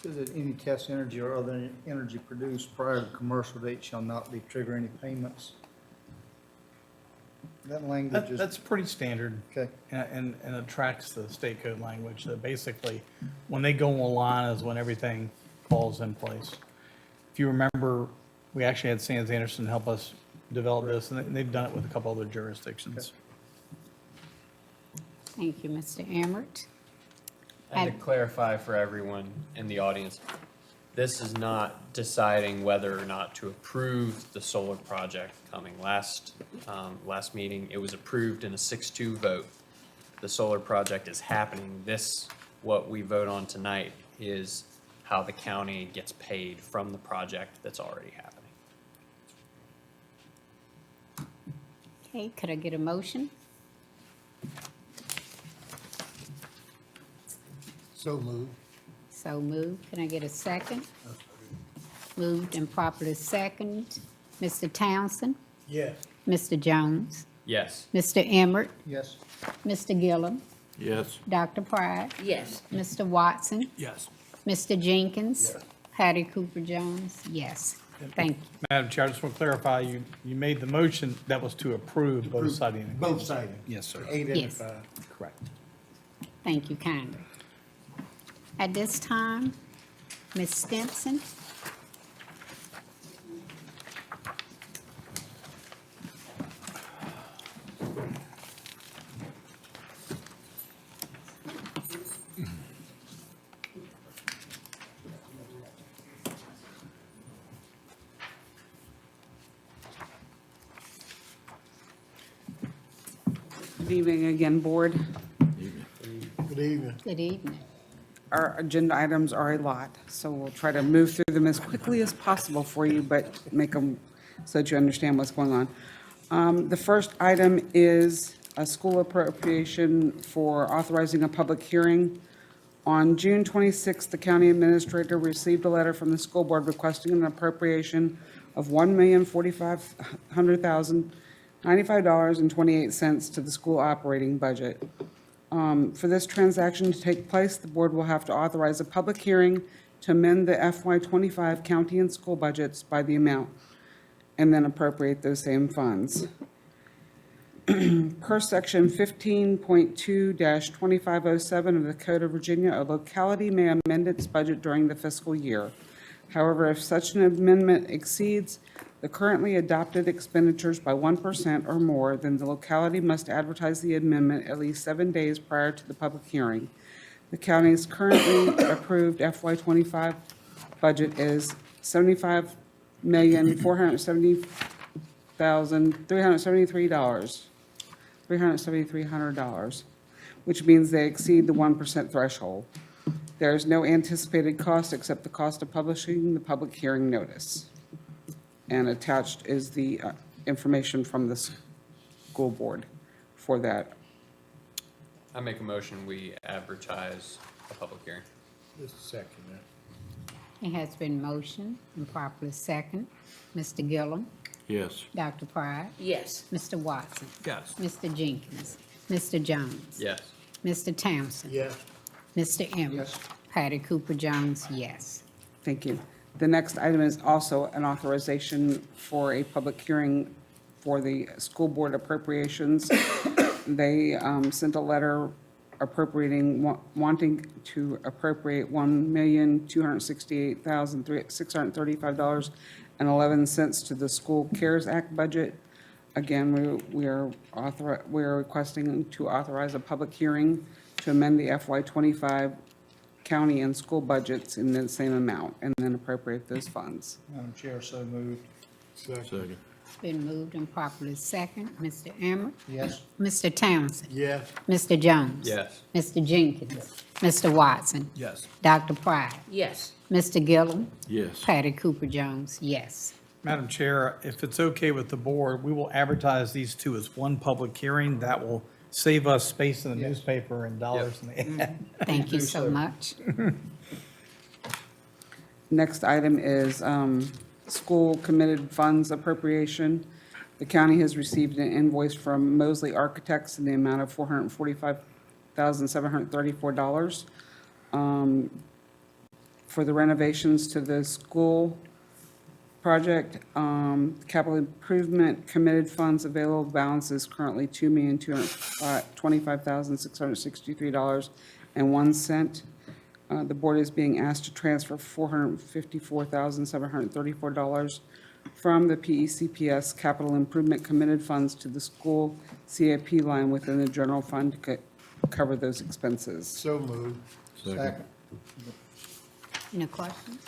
Says that any test energy or other energy produced prior to commercial date shall not be trigger any payments. That language is. That's pretty standard. Okay. And it tracks the state code language. So basically, when they go online is when everything falls in place. If you remember, we actually had Sands Anderson help us develop this, and they've done it with a couple other jurisdictions. Thank you, Mr. Emmert. And to clarify for everyone in the audience, this is not deciding whether or not to approve the solar project coming. Last meeting, it was approved in a 6-2 vote. The solar project is happening. What we vote on tonight is how the county gets paid from the project that's already happening. Okay, could I get a motion? So moved. So moved. Can I get a second? Moved and properly second. Mr. Townsend? Yes. Mr. Jones? Yes. Mr. Emmert? Yes. Mr. Gillum? Yes. Dr. Pride? Yes. Mr. Watson? Yes. Mr. Jenkins? Patty Cooper Jones? Yes. Thank you. Madam Chair, I just want to clarify, you made the motion that was to approve both siting agreements. Both sides. Yes, sir. 8 Yes. and 5. Correct. Thank you kindly. At this time, Ms. Stinson? Good evening again, Board. Good evening. Good evening. Our agenda items are a lot, so we'll try to move through them as quickly as possible for you, but make them so that you understand what's going on. The first item is a school appropriation for authorizing a public hearing. On June 26th, the county administrator received a letter from the school board requesting an appropriation of $1,045,095.28 to the school operating budget. For this transaction to take place, the board will have to authorize a public hearing to amend the FY25 county and school budgets by the amount, and then appropriate those same funds. Per section 15.2-2507 of the Code of Virginia, a locality may amend its budget during the fiscal year. However, if such an amendment exceeds the currently adopted expenditures by 1% or more, then the locality must advertise the amendment at least 7 days prior to the public hearing. The county's currently approved FY25 budget is $75,470,373, which means they exceed the 1% threshold. There is no anticipated cost except the cost of publishing the public hearing notice. And attached is the information from the school board for that. I make a motion, we advertise a public hearing. Just a second, man. It has been motioned and properly second. Mr. Gillum, Yes. Dr. Pride, Yes. Mr. Watson, Yes. Mr. Jenkins, Mr. Jones. Yes. Mr. Townsend. Yes. Mr. Emmett. Yes. Patty Cooper Jones, yes. Thank you. The next item is also an authorization for a public hearing for the school board appropriations. They sent a letter appropriating, wanting to appropriate $1,268,635.11 to the School CARES Act budget. Again, we are requesting to authorize a public hearing to amend the FY25 county and school budgets in the same amount, and then appropriate those funds. Madam Chair, so moved. Second. It's been moved and properly second. Mr. Emmett. Yes. Mr. Townsend. Yes. Mr. Jones. Yes. Mr. Jenkins. Mr. Watson. Yes. Dr. Pride. Yes. Mr. Gillum. Yes. Patty Cooper Jones, yes. Madam Chair, if it's okay with the board, we will advertise these two as one public hearing. That will save us space in the newspaper and dollars in the ad. Thank you so much. Next item is school committed funds appropriation. The county has received an invoice from Mosley Architects in the amount of $445,734 for the renovations to the school project. Capital improvement committed funds available balance is currently $2,225,663.01. The board is being asked to transfer $454,734 from the PECPS capital improvement committed funds to the school CIP line within the general fund to cover those expenses. So moved. Second. Any questions?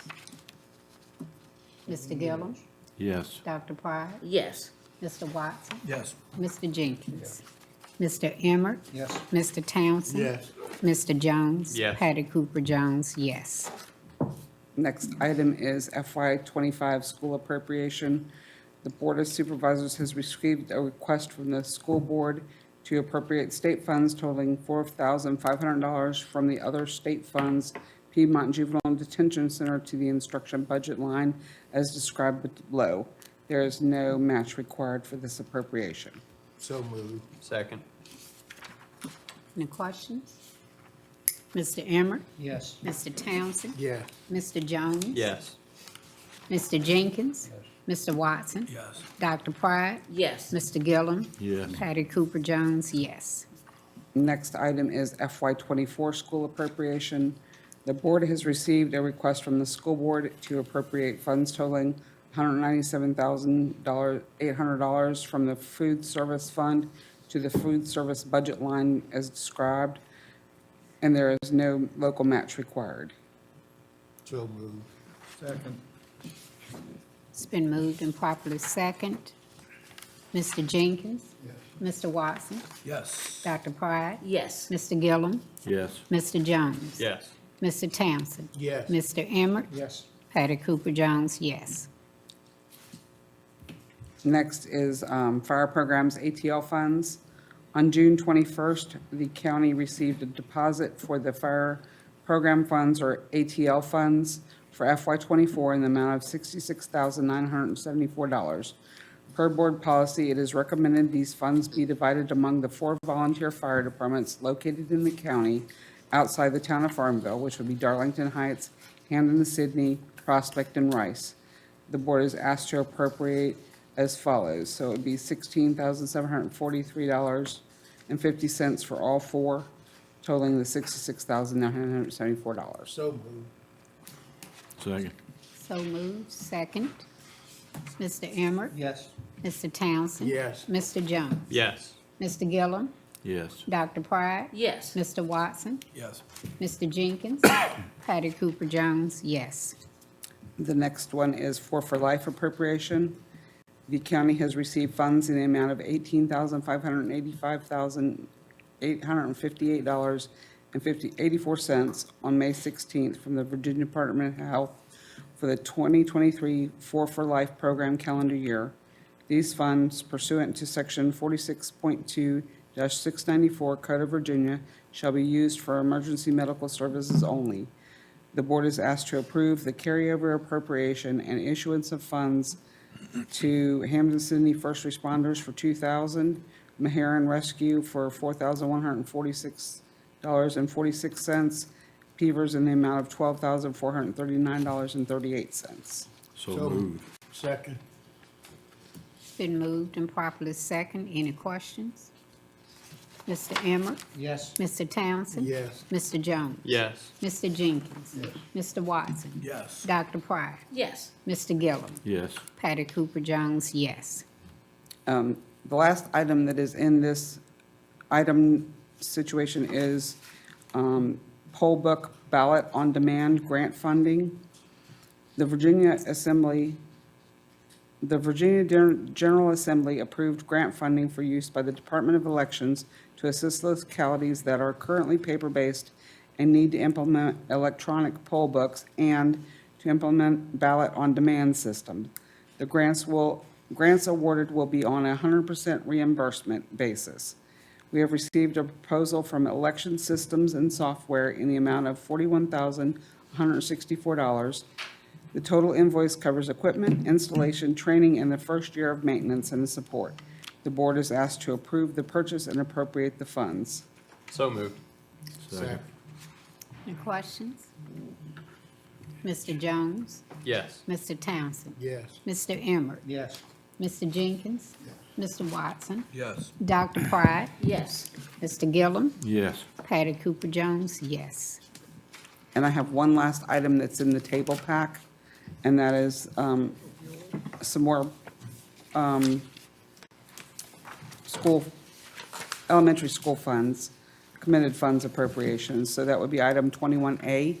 Mr. Gillum, Yes. Dr. Pride, Yes. Mr. Watson, Yes. Mr. Jenkins, Mr. Emmett, Yes. Mr. Townsend. Yes. Mr. Jones. Yes. Patty Cooper Jones, yes. Next item is FY25 school appropriation. The Board of Supervisors has received a request from the school board to appropriate state funds totaling $4,500 from the other state funds Piedmont Juvenile Detention Center to the instruction budget line as described below. There is no match required for this appropriation. So moved. Second. Any questions? Mr. Emmett, Yes. Mr. Townsend, Yes. Mr. Jones. Yes. Mr. Jenkins, Mr. Watson, Yes. Dr. Pride, Yes. Mr. Gillum, Yes. Patty Cooper Jones, yes. Next item is FY24 school appropriation. The board has received a request from the school board to appropriate funds totaling $197,800 from the food service fund to the food service budget line as described, and there is no local match required. So moved. Second. It's been moved and properly second. Mr. Jenkins, Mr. Watson, Yes. Dr. Pride, Yes. Mr. Gillum, Yes. Mr. Jones. Yes. Mr. Townsend. Yes. Mr. Emmett, Yes. Patty Cooper Jones, yes. Next is fire programs ATL funds. On June 21st, the county received a deposit for the fire program funds, or ATL funds, for FY24 in the amount of $66,974. Per board policy, it is recommended these funds be divided among the 4 volunteer fire departments located in the county outside the town of Farmville, which would be Darlington Heights, Hampton, Sydney, Prospect, and Rice. The board is asked to appropriate as follows. So it would be $16,743.50 for all four, totaling the $66,974. So moved. Second. So moved. Second. Mr. Emmert? Yes. Mr. Townsend? Yes. Mr. Jones? Yes. Mr. Gillum? Yes. Dr. Pride? Yes. Mr. Watson? Yes. Mr. Jenkins? Patty Cooper Jones, yes. The next one is for life appropriation. The county has received funds in the amount of $18,585,858.84 on May 16th from the Virginia Department of Health for the 2023 for Life program calendar year. These funds pursuant to Section 46.2-694 Code of Virginia shall be used for emergency medical services only. The board is asked to approve the carryover appropriation and issuance of funds to Hampden-Sydney First Responders for $2,000, Meharan Rescue for $4,146.46, Peavers in the amount of $12,439.38. So moved. Second. It's been moved and properly second. Any questions? Mr. Emmert? Yes. Mr. Townsend? Yes. Mr. Jones? Yes. Mr. Jenkins? Mr. Watson? Yes. Dr. Pride? Yes. Mr. Gillum? Yes. Patty Cooper Jones, yes. The last item that is in this item situation is poll book ballot on demand grant funding. The Virginia General Assembly approved grant funding for use by the Department of Elections to assist localities that are currently paper-based and need to implement electronic poll books and to implement ballot on demand system. The grants awarded will be on a 100% reimbursement basis. We have received a proposal from Election Systems and Software in the amount of $41,164. The total invoice covers equipment, installation, training, and the first year of maintenance and support. The board is asked to approve the purchase and appropriate the funds. So moved. Second. Any questions? Mr. Jones? Yes. Mr. Townsend? Yes. Mr. Emmert? Yes. Mr. Jenkins? Mr. Watson? Yes. Dr. Pride? Yes. Mr. Gillum? Yes. Patty Cooper Jones, yes. And I have one last item that's in the table pack, and that is some more elementary school funds, committed funds appropriations. So that would be item 21A.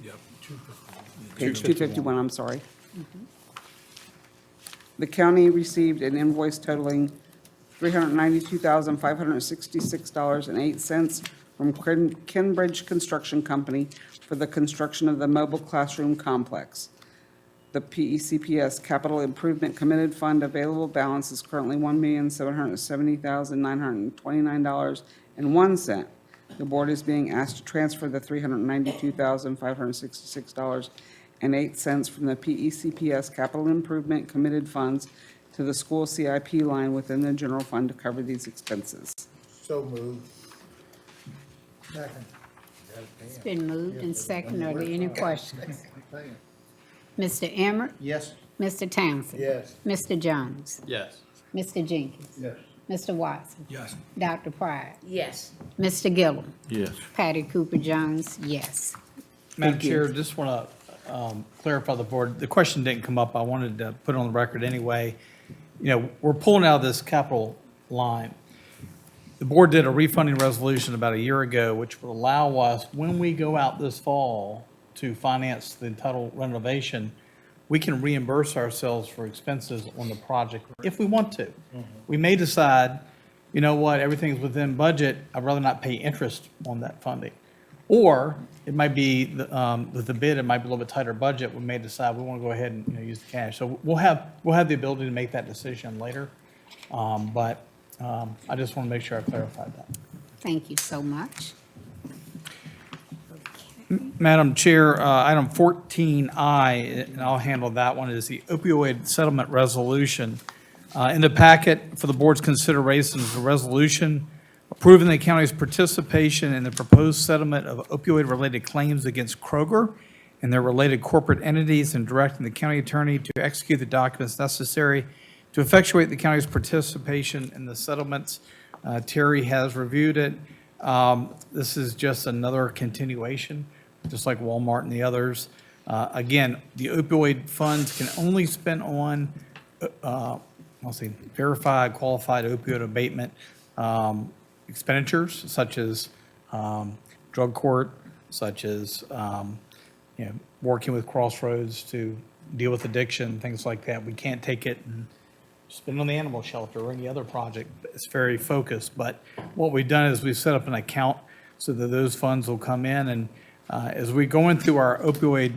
Yep. Page 251, I'm sorry. The county received an invoice totaling $392,566.08 from Kenbridge Construction Company for the construction of the mobile classroom complex. The PECPS Capital Improvement Committed Fund available balance is currently $1,770,929.01. The board is being asked to transfer the $392,566.08 from the PECPS Capital Improvement Committed Funds to the school CIP line within the general fund to cover these expenses. So moved. Second. It's been moved and seconded. Are there any questions? Mr. Emmert? Yes. Mr. Townsend? Yes. Mr. Jones? Yes. Mr. Jenkins? Yes. Mr. Watson? Yes. Dr. Pride? Yes. Mr. Gillum? Yes. Patty Cooper Jones, yes. Madam Chair, just want to clarify the board. The question didn't come up. I wanted to put it on the record anyway. You know, we're pulling out of this capital line. The board did a refunding resolution about a year ago, which would allow us, when we go out this fall to finance the total renovation, we can reimburse ourselves for expenses on the project if we want to. We may decide, you know what, everything's within budget, I'd rather not pay interest on that funding. Or it might be, with the bid, it might be a little bit tighter budget, we may decide we want to go ahead and, use the cash. So we'll have the ability to make that decision later. But I just want to make sure I clarified that. Thank you so much. Madam Chair, item 14I, and I'll handle that one, is the opioid settlement resolution. In the packet for the board's consideration is a resolution approving the county's participation in the proposed settlement of opioid-related claims against Kroger and their related corporate entities, and directing the county attorney to execute the documents necessary to effectuate the county's participation in the settlements. Terry has reviewed it. This is just another continuation, just like Walmart and the others. Again, the opioid funds can only spend on, verified, qualified opioid abatement expenditures, such as drug court, such as, working with Crossroads to deal with addiction, things like that. We can't take it and spend it on the animal shelter or any other project. It's very focused, but what we've done is we've set up an account so that those funds will come in, and as we go into our opioid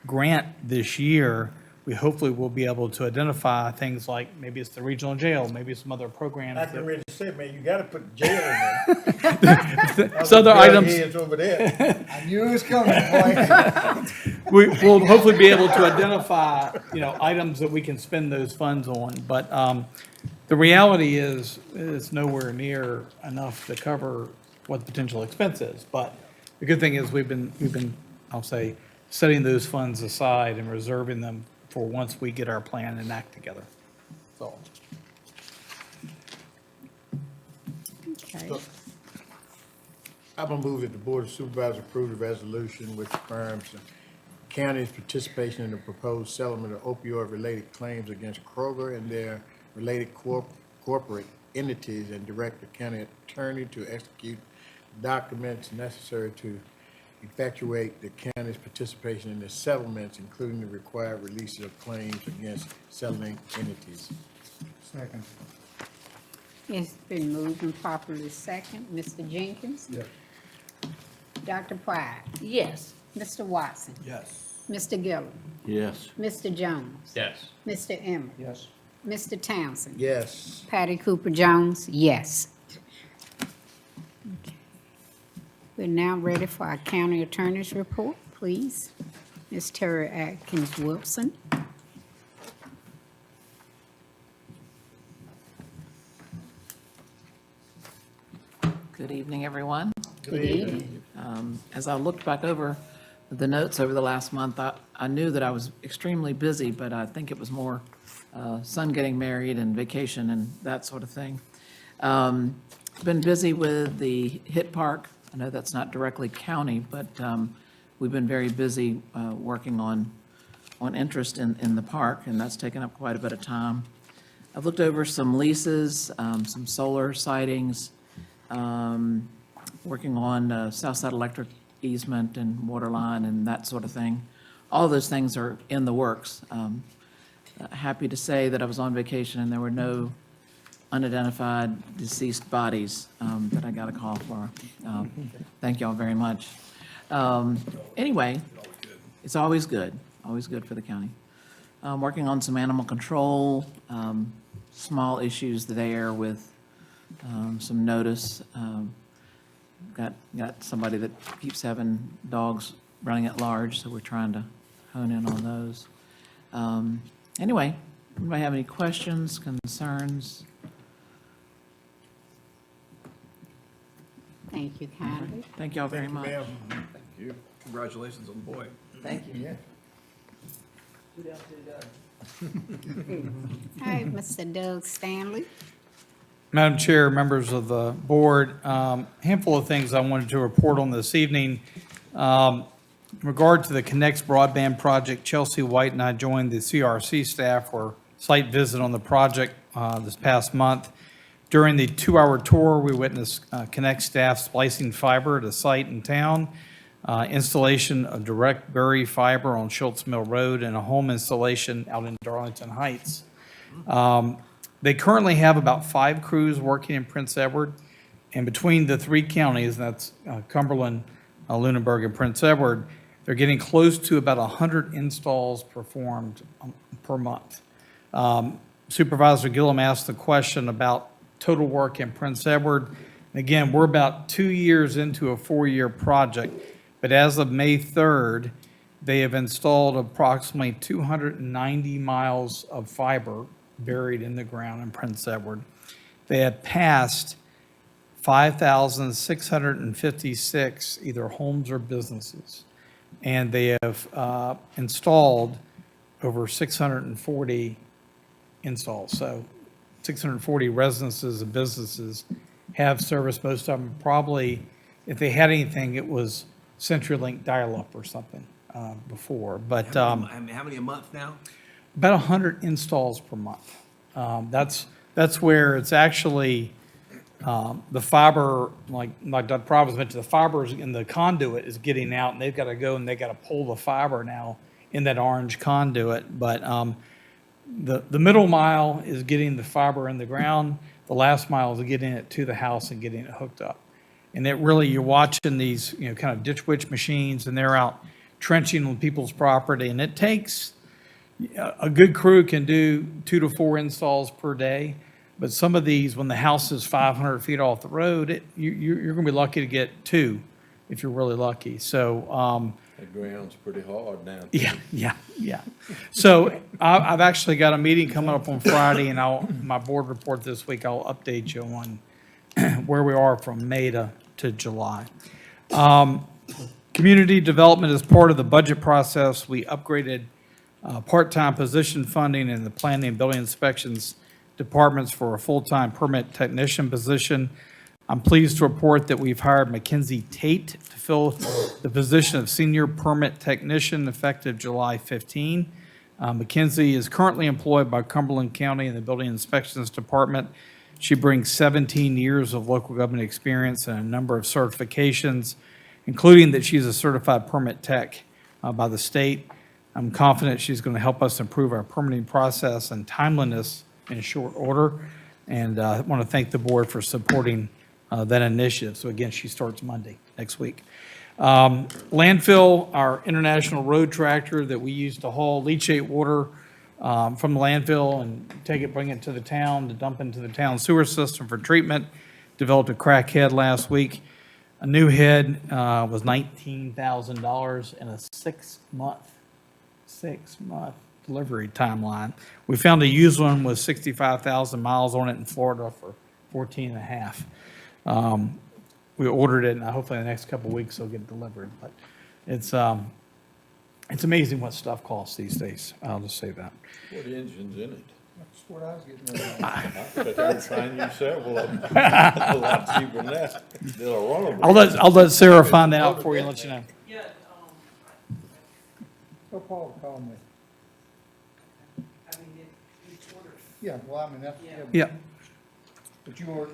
grant this year, we hopefully will be able to identify things like maybe it's the regional jail, maybe some other programs. I can really say, man, you gotta put jail in there. So other items. Heads over there. I knew it was coming, boy. We will hopefully be able to identify, items that we can spend those funds on. But the reality is, it's nowhere near enough to cover what the potential expense is. But the good thing is we've been, I'll say, setting those funds aside and reserving them for once we get our plan and act together. So. Okay. I'm gonna move that the Board of Supervisors approve the resolution which affirms the county's participation in the proposed settlement of opioid-related claims against Kroger and their related corporate entities, and direct the county attorney to execute documents necessary to effectuate the county's participation in the settlements, including the required releases of claims against settling entities. Second. It's been moved and properly second. Mr. Jenkins? Yes. Dr. Pride? Yes. Mr. Watson? Yes. Mr. Gillum? Yes. Mr. Jones? Yes. Mr. Emmett? Yes. Mr. Townsend? Yes. Patty Cooper Jones, yes. Okay. We're now ready for our county attorney's report, please. Ms. Terry Atkins Wilson. Good evening, everyone. Good evening. As I looked back over the notes over the last month, I knew that I was extremely busy, but I think it was more son getting married and vacation and that sort of thing. Been busy with the HIT Park. I know that's not directly county, but we've been very busy working on interest in the park, and that's taken up quite a bit of time. I've looked over some leases, some solar sightings, working on Southside Electric easement and water line and that sort of thing. All those things are in the works. Happy to say that I was on vacation and there were no unidentified deceased bodies that I got a call for. Thank y'all very much. Anyway, it's always good for the county. Working on some animal control, small issues there with some notice. Got somebody that keeps having dogs running at large, so we're trying to hone in on those. Anyway, anybody have any questions, concerns? Thank you kindly. Thank y'all very much. Ma'am. Thank you. Congratulations on the boy. Thank you. Yeah. All right, Mr. Doug Stanley. Madam Chair, members of the board, handful of things I wanted to report on this evening. In regard to the Connects broadband project, Chelsea White and I joined the CRC staff for site visit on the project this past month. During the 2-hour tour, we witnessed Connect staff splicing fiber at a site in town, installation of direct bury fiber on Schultz Mill Road, and a home installation out in Darlington Heights. They currently have about 5 crews working in Prince Edward, and between the 3 counties, that's Cumberland, Lunenburg, and Prince Edward, they're getting close to about 100 installs performed per month. Supervisor Gillum asked the question about total work in Prince Edward. Again, we're about 2 years into a 4-year project, but as of May 3rd, they have installed approximately 290 miles of fiber buried in the ground in Prince Edward. They have passed 5,656 either homes or businesses. And they have installed over 640 installs. So 640 residences and businesses have service. Most of them probably, if they had anything, it was CenturyLink dial-up or something before. But How many a month now? about 100 installs per month. That's where it's actually the fiber, like Doug Provis mentioned, the fiber in the conduit is getting out, and they've got to go and they got to pull the fiber now in that orange conduit. But the middle mile is getting the fiber in the ground. The last mile is getting it to the house and getting it hooked up. And it really, you're watching these, kind of ditch witch machines, and they're out trenching on people's property. And it takes, a good crew can do 2 to 4 installs per day. But some of these, when the house is 500 feet off the road, you're going to be lucky to get 2 if you're really lucky. So, The ground's pretty hard now. yeah. So I've actually got a meeting coming up on Friday, and my board report this week, I'll update you on where we are from May to July. Community development is part of the budget process. We upgraded part-time position funding in the planning and building inspections departments for a full-time permit technician position. I'm pleased to report that we've hired Mackenzie Tate to fill the position of senior permit technician effective July 15. Mackenzie is currently employed by Cumberland County in the building inspections department. She brings 17 years of local government experience and a number of certifications, including that she's a certified permit tech by the state. I'm confident she's going to help us improve our permitting process and timeliness in short order. And I want to thank the board for supporting that initiative. So again, she starts Monday, next week. Landfill, our international road tractor that we use to haul leachate water from the landfill and bring it to the town, to dump into the town sewer system for treatment, developed a crack head last week. A new head was $19,000 and a 6-month delivery timeline. We found a used one with 65,000 miles on it in Florida for 14 and a half. We ordered it, and hopefully in the next couple of weeks it'll get delivered. But it's amazing what stuff costs these days. I'll just say that. What engine's in it? That's what I was getting ready. I bet I can find you several of them. A lot cheaper than that. They'll run them. I'll let Sarah find out for you and let you know. Yeah, Go Paul, call me. I mean, it's ordered. Yeah, well, I mean, that's, Yeah. Yeah. but you order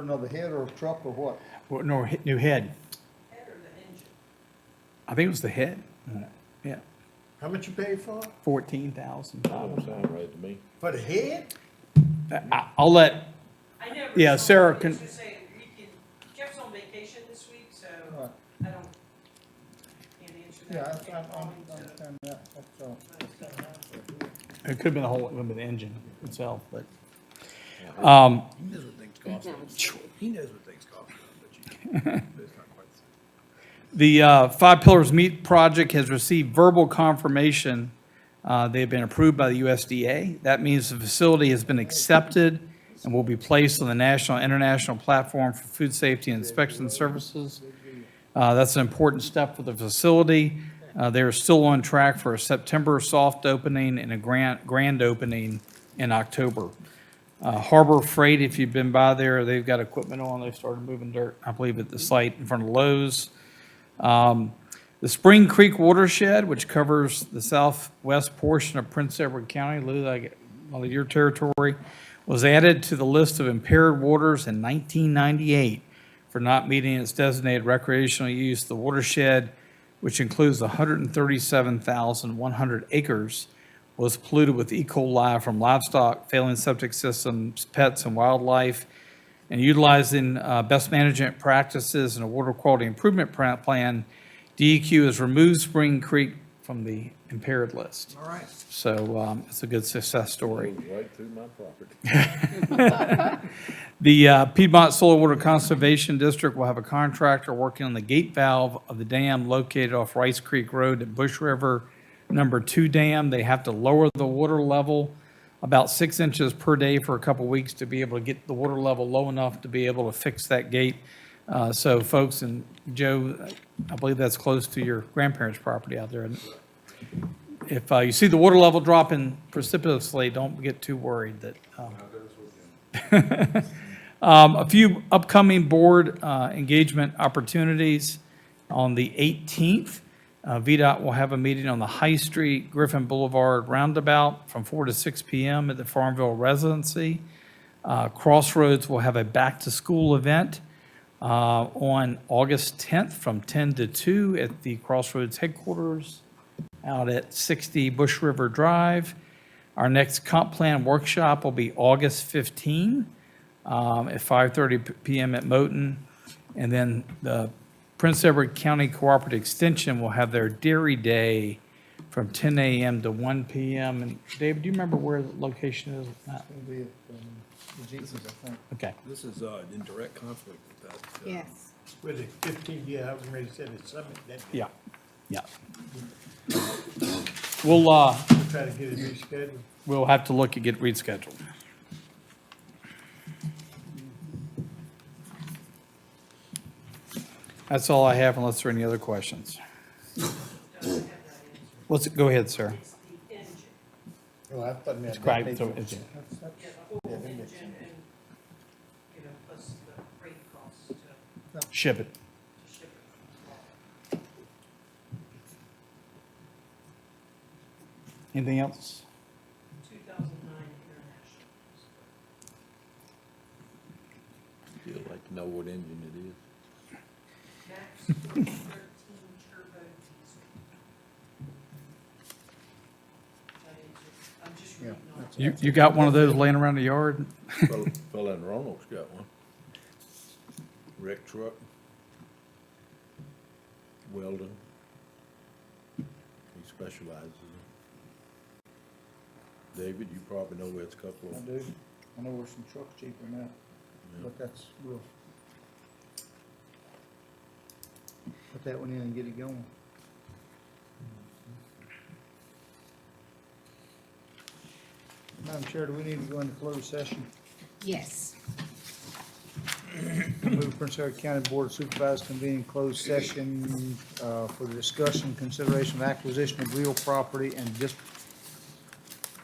another head or a truck or what? No, new head. Head or the engine? I think it was the head. Yeah, How much you paid for it? $14,000. Don't sound right to me. For the head? I'll let, I never. Yeah, saw Sarah it. I can- was gonna say, Jeff's on vacation this week, so Right. I can't answer that. Yeah, I Can't call him, so- understand that, that's all. it could have been the whole, it would have been the engine itself, but. He knows what things cost. He knows what things cost, but it's not quite the same. The Five Pillars Meat Project has received verbal confirmation. They've been approved by the USDA. That means the facility has been accepted and will be placed on the national and international platform for food safety and inspection services. That's an important step for the facility. They're still on track for a September soft opening and a grand opening in October. Harbor Freight, if you've been by there, they've got equipment on. They've started moving dirt, I believe, at the site in front of Lowe's. The Spring Creek watershed, which covers the southwest portion of Prince Edward County, Lou, your territory, was added to the list of impaired waters in 1998 for not meeting its designated recreational use. The watershed, which includes 137,100 acres, was polluted with E. coli from livestock, failing septic systems, pets, and wildlife. And utilizing best management practices and a water quality improvement plan, DEQ has removed Spring Creek from the impaired list. All right. So it's a good success story. Goes right through my property. The Piedmont Soil Water Conservation District will have a contractor working on the gate valve of the dam located off Rice Creek Road at Bush River Number 2 dam. They have to lower the water level about 6 inches per day for a couple weeks to be able to get the water level low enough to be able to fix that gate. So folks, and Joe, I believe that's close to your grandparents' property out there. If you see the water level dropping precipitously, don't get too worried that. A few upcoming board engagement opportunities. On the 18th, VDOT will have a meeting on the High Street Griffin Boulevard roundabout from 4 to 6 p.m. at the Farmville Residency. Crossroads will have a back-to-school event on August 10th from 10 to 2 at the Crossroads headquarters out at 60 Bush River Drive. Our next comp plan workshop will be August 15 at 5:30 p.m. at Moton. And then the Prince Edward County Cooperative Extension will have their Dairy Day from 10 a.m. to 1 p.m. And David, do you remember where the location is? It'll be at, the Jeepson's, I think. Okay. This is in direct conflict with that. Yes. With the 15, yeah, I was ready to say the summit that day. Yeah, yeah. We'll We'll try to get it rescheduled. we'll have to look at get rescheduled. That's all I have unless there are any other questions. Go ahead, sir. Oh, I thought maybe. Right, so it's- Ship it. Anything else? 2009 International. You'd like to know what engine it is? Max 13 turbo diesel. I'm just reading on. You got one of those laying around the yard? Fella in Roanoke's got one. Wreck truck. Welding. He specializes in. David, you probably know where it's a couple I of. do. I know where some trucks cheaper than that, but that's, we'll put that one in and get it going. Madam Chair, do we need to go into closed session? Yes. Move Prince Edward County Board of Supervisors convene closed session for the discussion, consideration of acquisition of real property and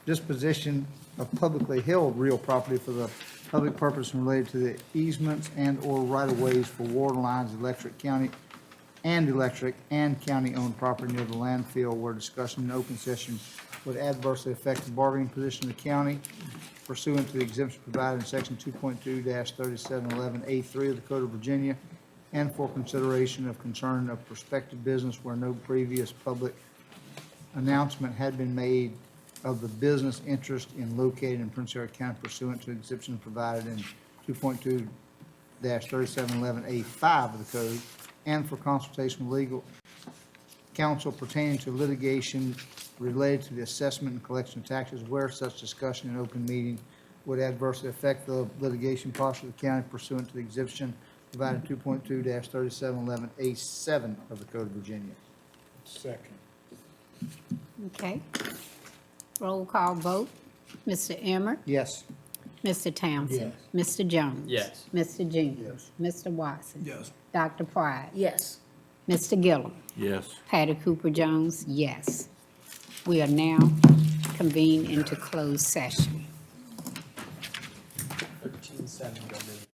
disposition of publicly held real property for the public purpose and related to the easements and/or right-of-ways for water lines, electric county and county-owned property near the landfill where discussion in open session would adversely affect the bargaining position of the county pursuant to the exemption provided in section 2.2-3711A3 of the Code of Virginia, and for consideration of concern of prospective business where no previous public announcement had been made of the business interest in located in Prince Edward County pursuant to the exemption provided in 2.2-3711A5 of the code, and for consultation with legal counsel pertaining to litigation related to the assessment and collection of taxes where such discussion in open meeting would adversely affect the litigation posture of the county pursuant to the exemption provided in 2.2-3711A7 of the Code of Virginia. Second. Okay. Roll call vote. Mr. Emmer? Yes. Mr. Townsend? Mr. Jones? Yes. Mr. Jenkins? Mr. Watson? Yes. Dr. Pride? Yes. Mr. Gillum? Yes. Patty Cooper Jones, yes. We are now convened into closed session. 13-7.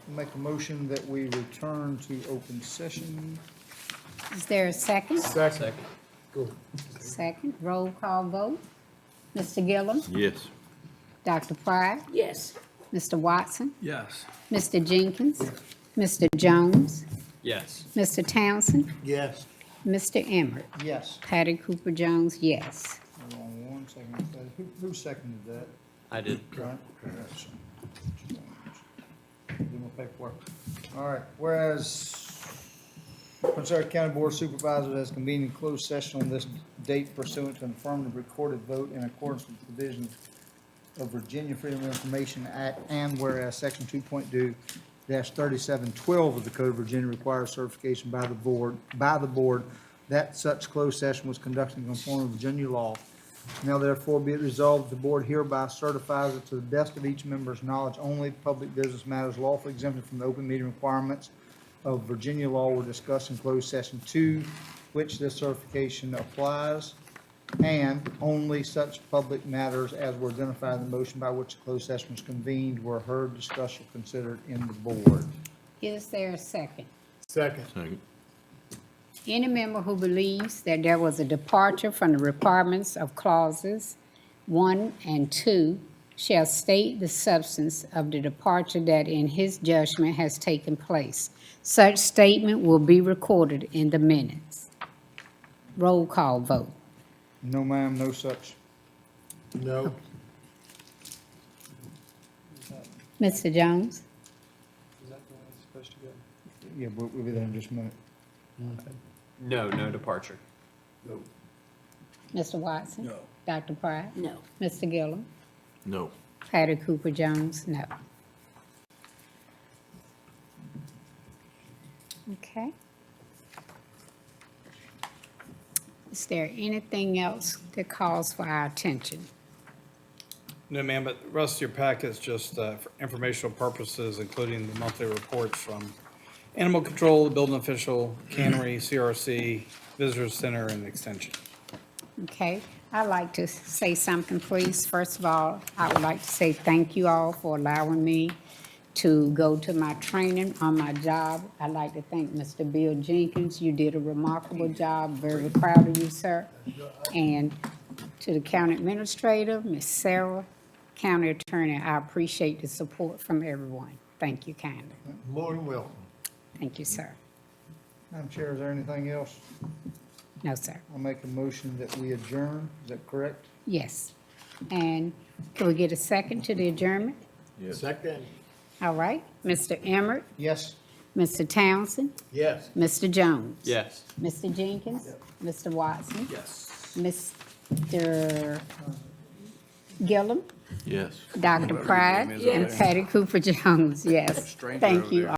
Make a motion that we return to open session. Is there a second? Second. Go. Second, roll call vote. Mr. Gillum, Yes. Dr. Pride, Yes. Mr. Watson, Yes. Mr. Jenkins, Mr. Jones, Yes. Mr. Townsend, Yes. Mr. Emmert. Yes. Patty Cooper Jones, yes. Hold on one second. Who seconded that? I did. Right. Do my paperwork. All right, whereas Prince Edward County Board of Supervisors has convened in closed session on this date pursuant to an affirmative recorded vote in accordance with the provisions of Virginia Freedom of Information Act, and whereas Section 2.2-3712 of the Code of Virginia requires certification by the board that such closed session was conducted in conformity with Virginia law. Now therefore be it resolved, the board hereby certifies that to the best of each member's knowledge, only public business matters lawfully exempted from the open meeting requirements of Virginia law were discussed in closed session 2, which this certification applies, and only such public matters as were identified in the motion by which the closed session was convened were heard, discussed, or considered in the board. Is there a second? Second. Second. Any member who believes that there was a departure from the requirements of clauses 1 and 2 shall state the substance of the departure that in his judgment has taken place. Such statement will be recorded in the minutes. Roll call vote. No, ma'am, no such. No. Mr. Jones? Yeah, we'll be there in just a minute. No, no departure. Mr. Watson? No. Dr. Pride? No. Mr. Gillum? No. Patty Cooper Jones, no. Okay. Is there anything else that calls for our attention? No, ma'am, but the rest of your packet is just for informational purposes, including the monthly reports from Animal Control, the Building Official, Cannery, CRC, Visitor Center, and Extension. Okay, I'd like to say something, please. First of all, I would like to say thank you all for allowing me to go to my training on my job. I'd like to thank Mr. Bill Jenkins. You did a remarkable job. Very proud of you, sir. And to the county administrator, Ms. Sarah, county attorney, I appreciate the support from everyone. Thank you kindly. More than welcome. Thank you, sir. Madam Chair, is there anything else? No, sir. I'll make a motion that we adjourn. Is that correct? Yes. And can we get a second to the adjournment? Yes. Second. All right. Mr. Emmert, Yes. Mr. Townsend, Yes. Mr. Jones. Yes. Mr. Jenkins, Mr. Watson, Yes. Mr. Gillum, Yes. Dr. Pride, and Patty Cooper Jones, yes. Thank you.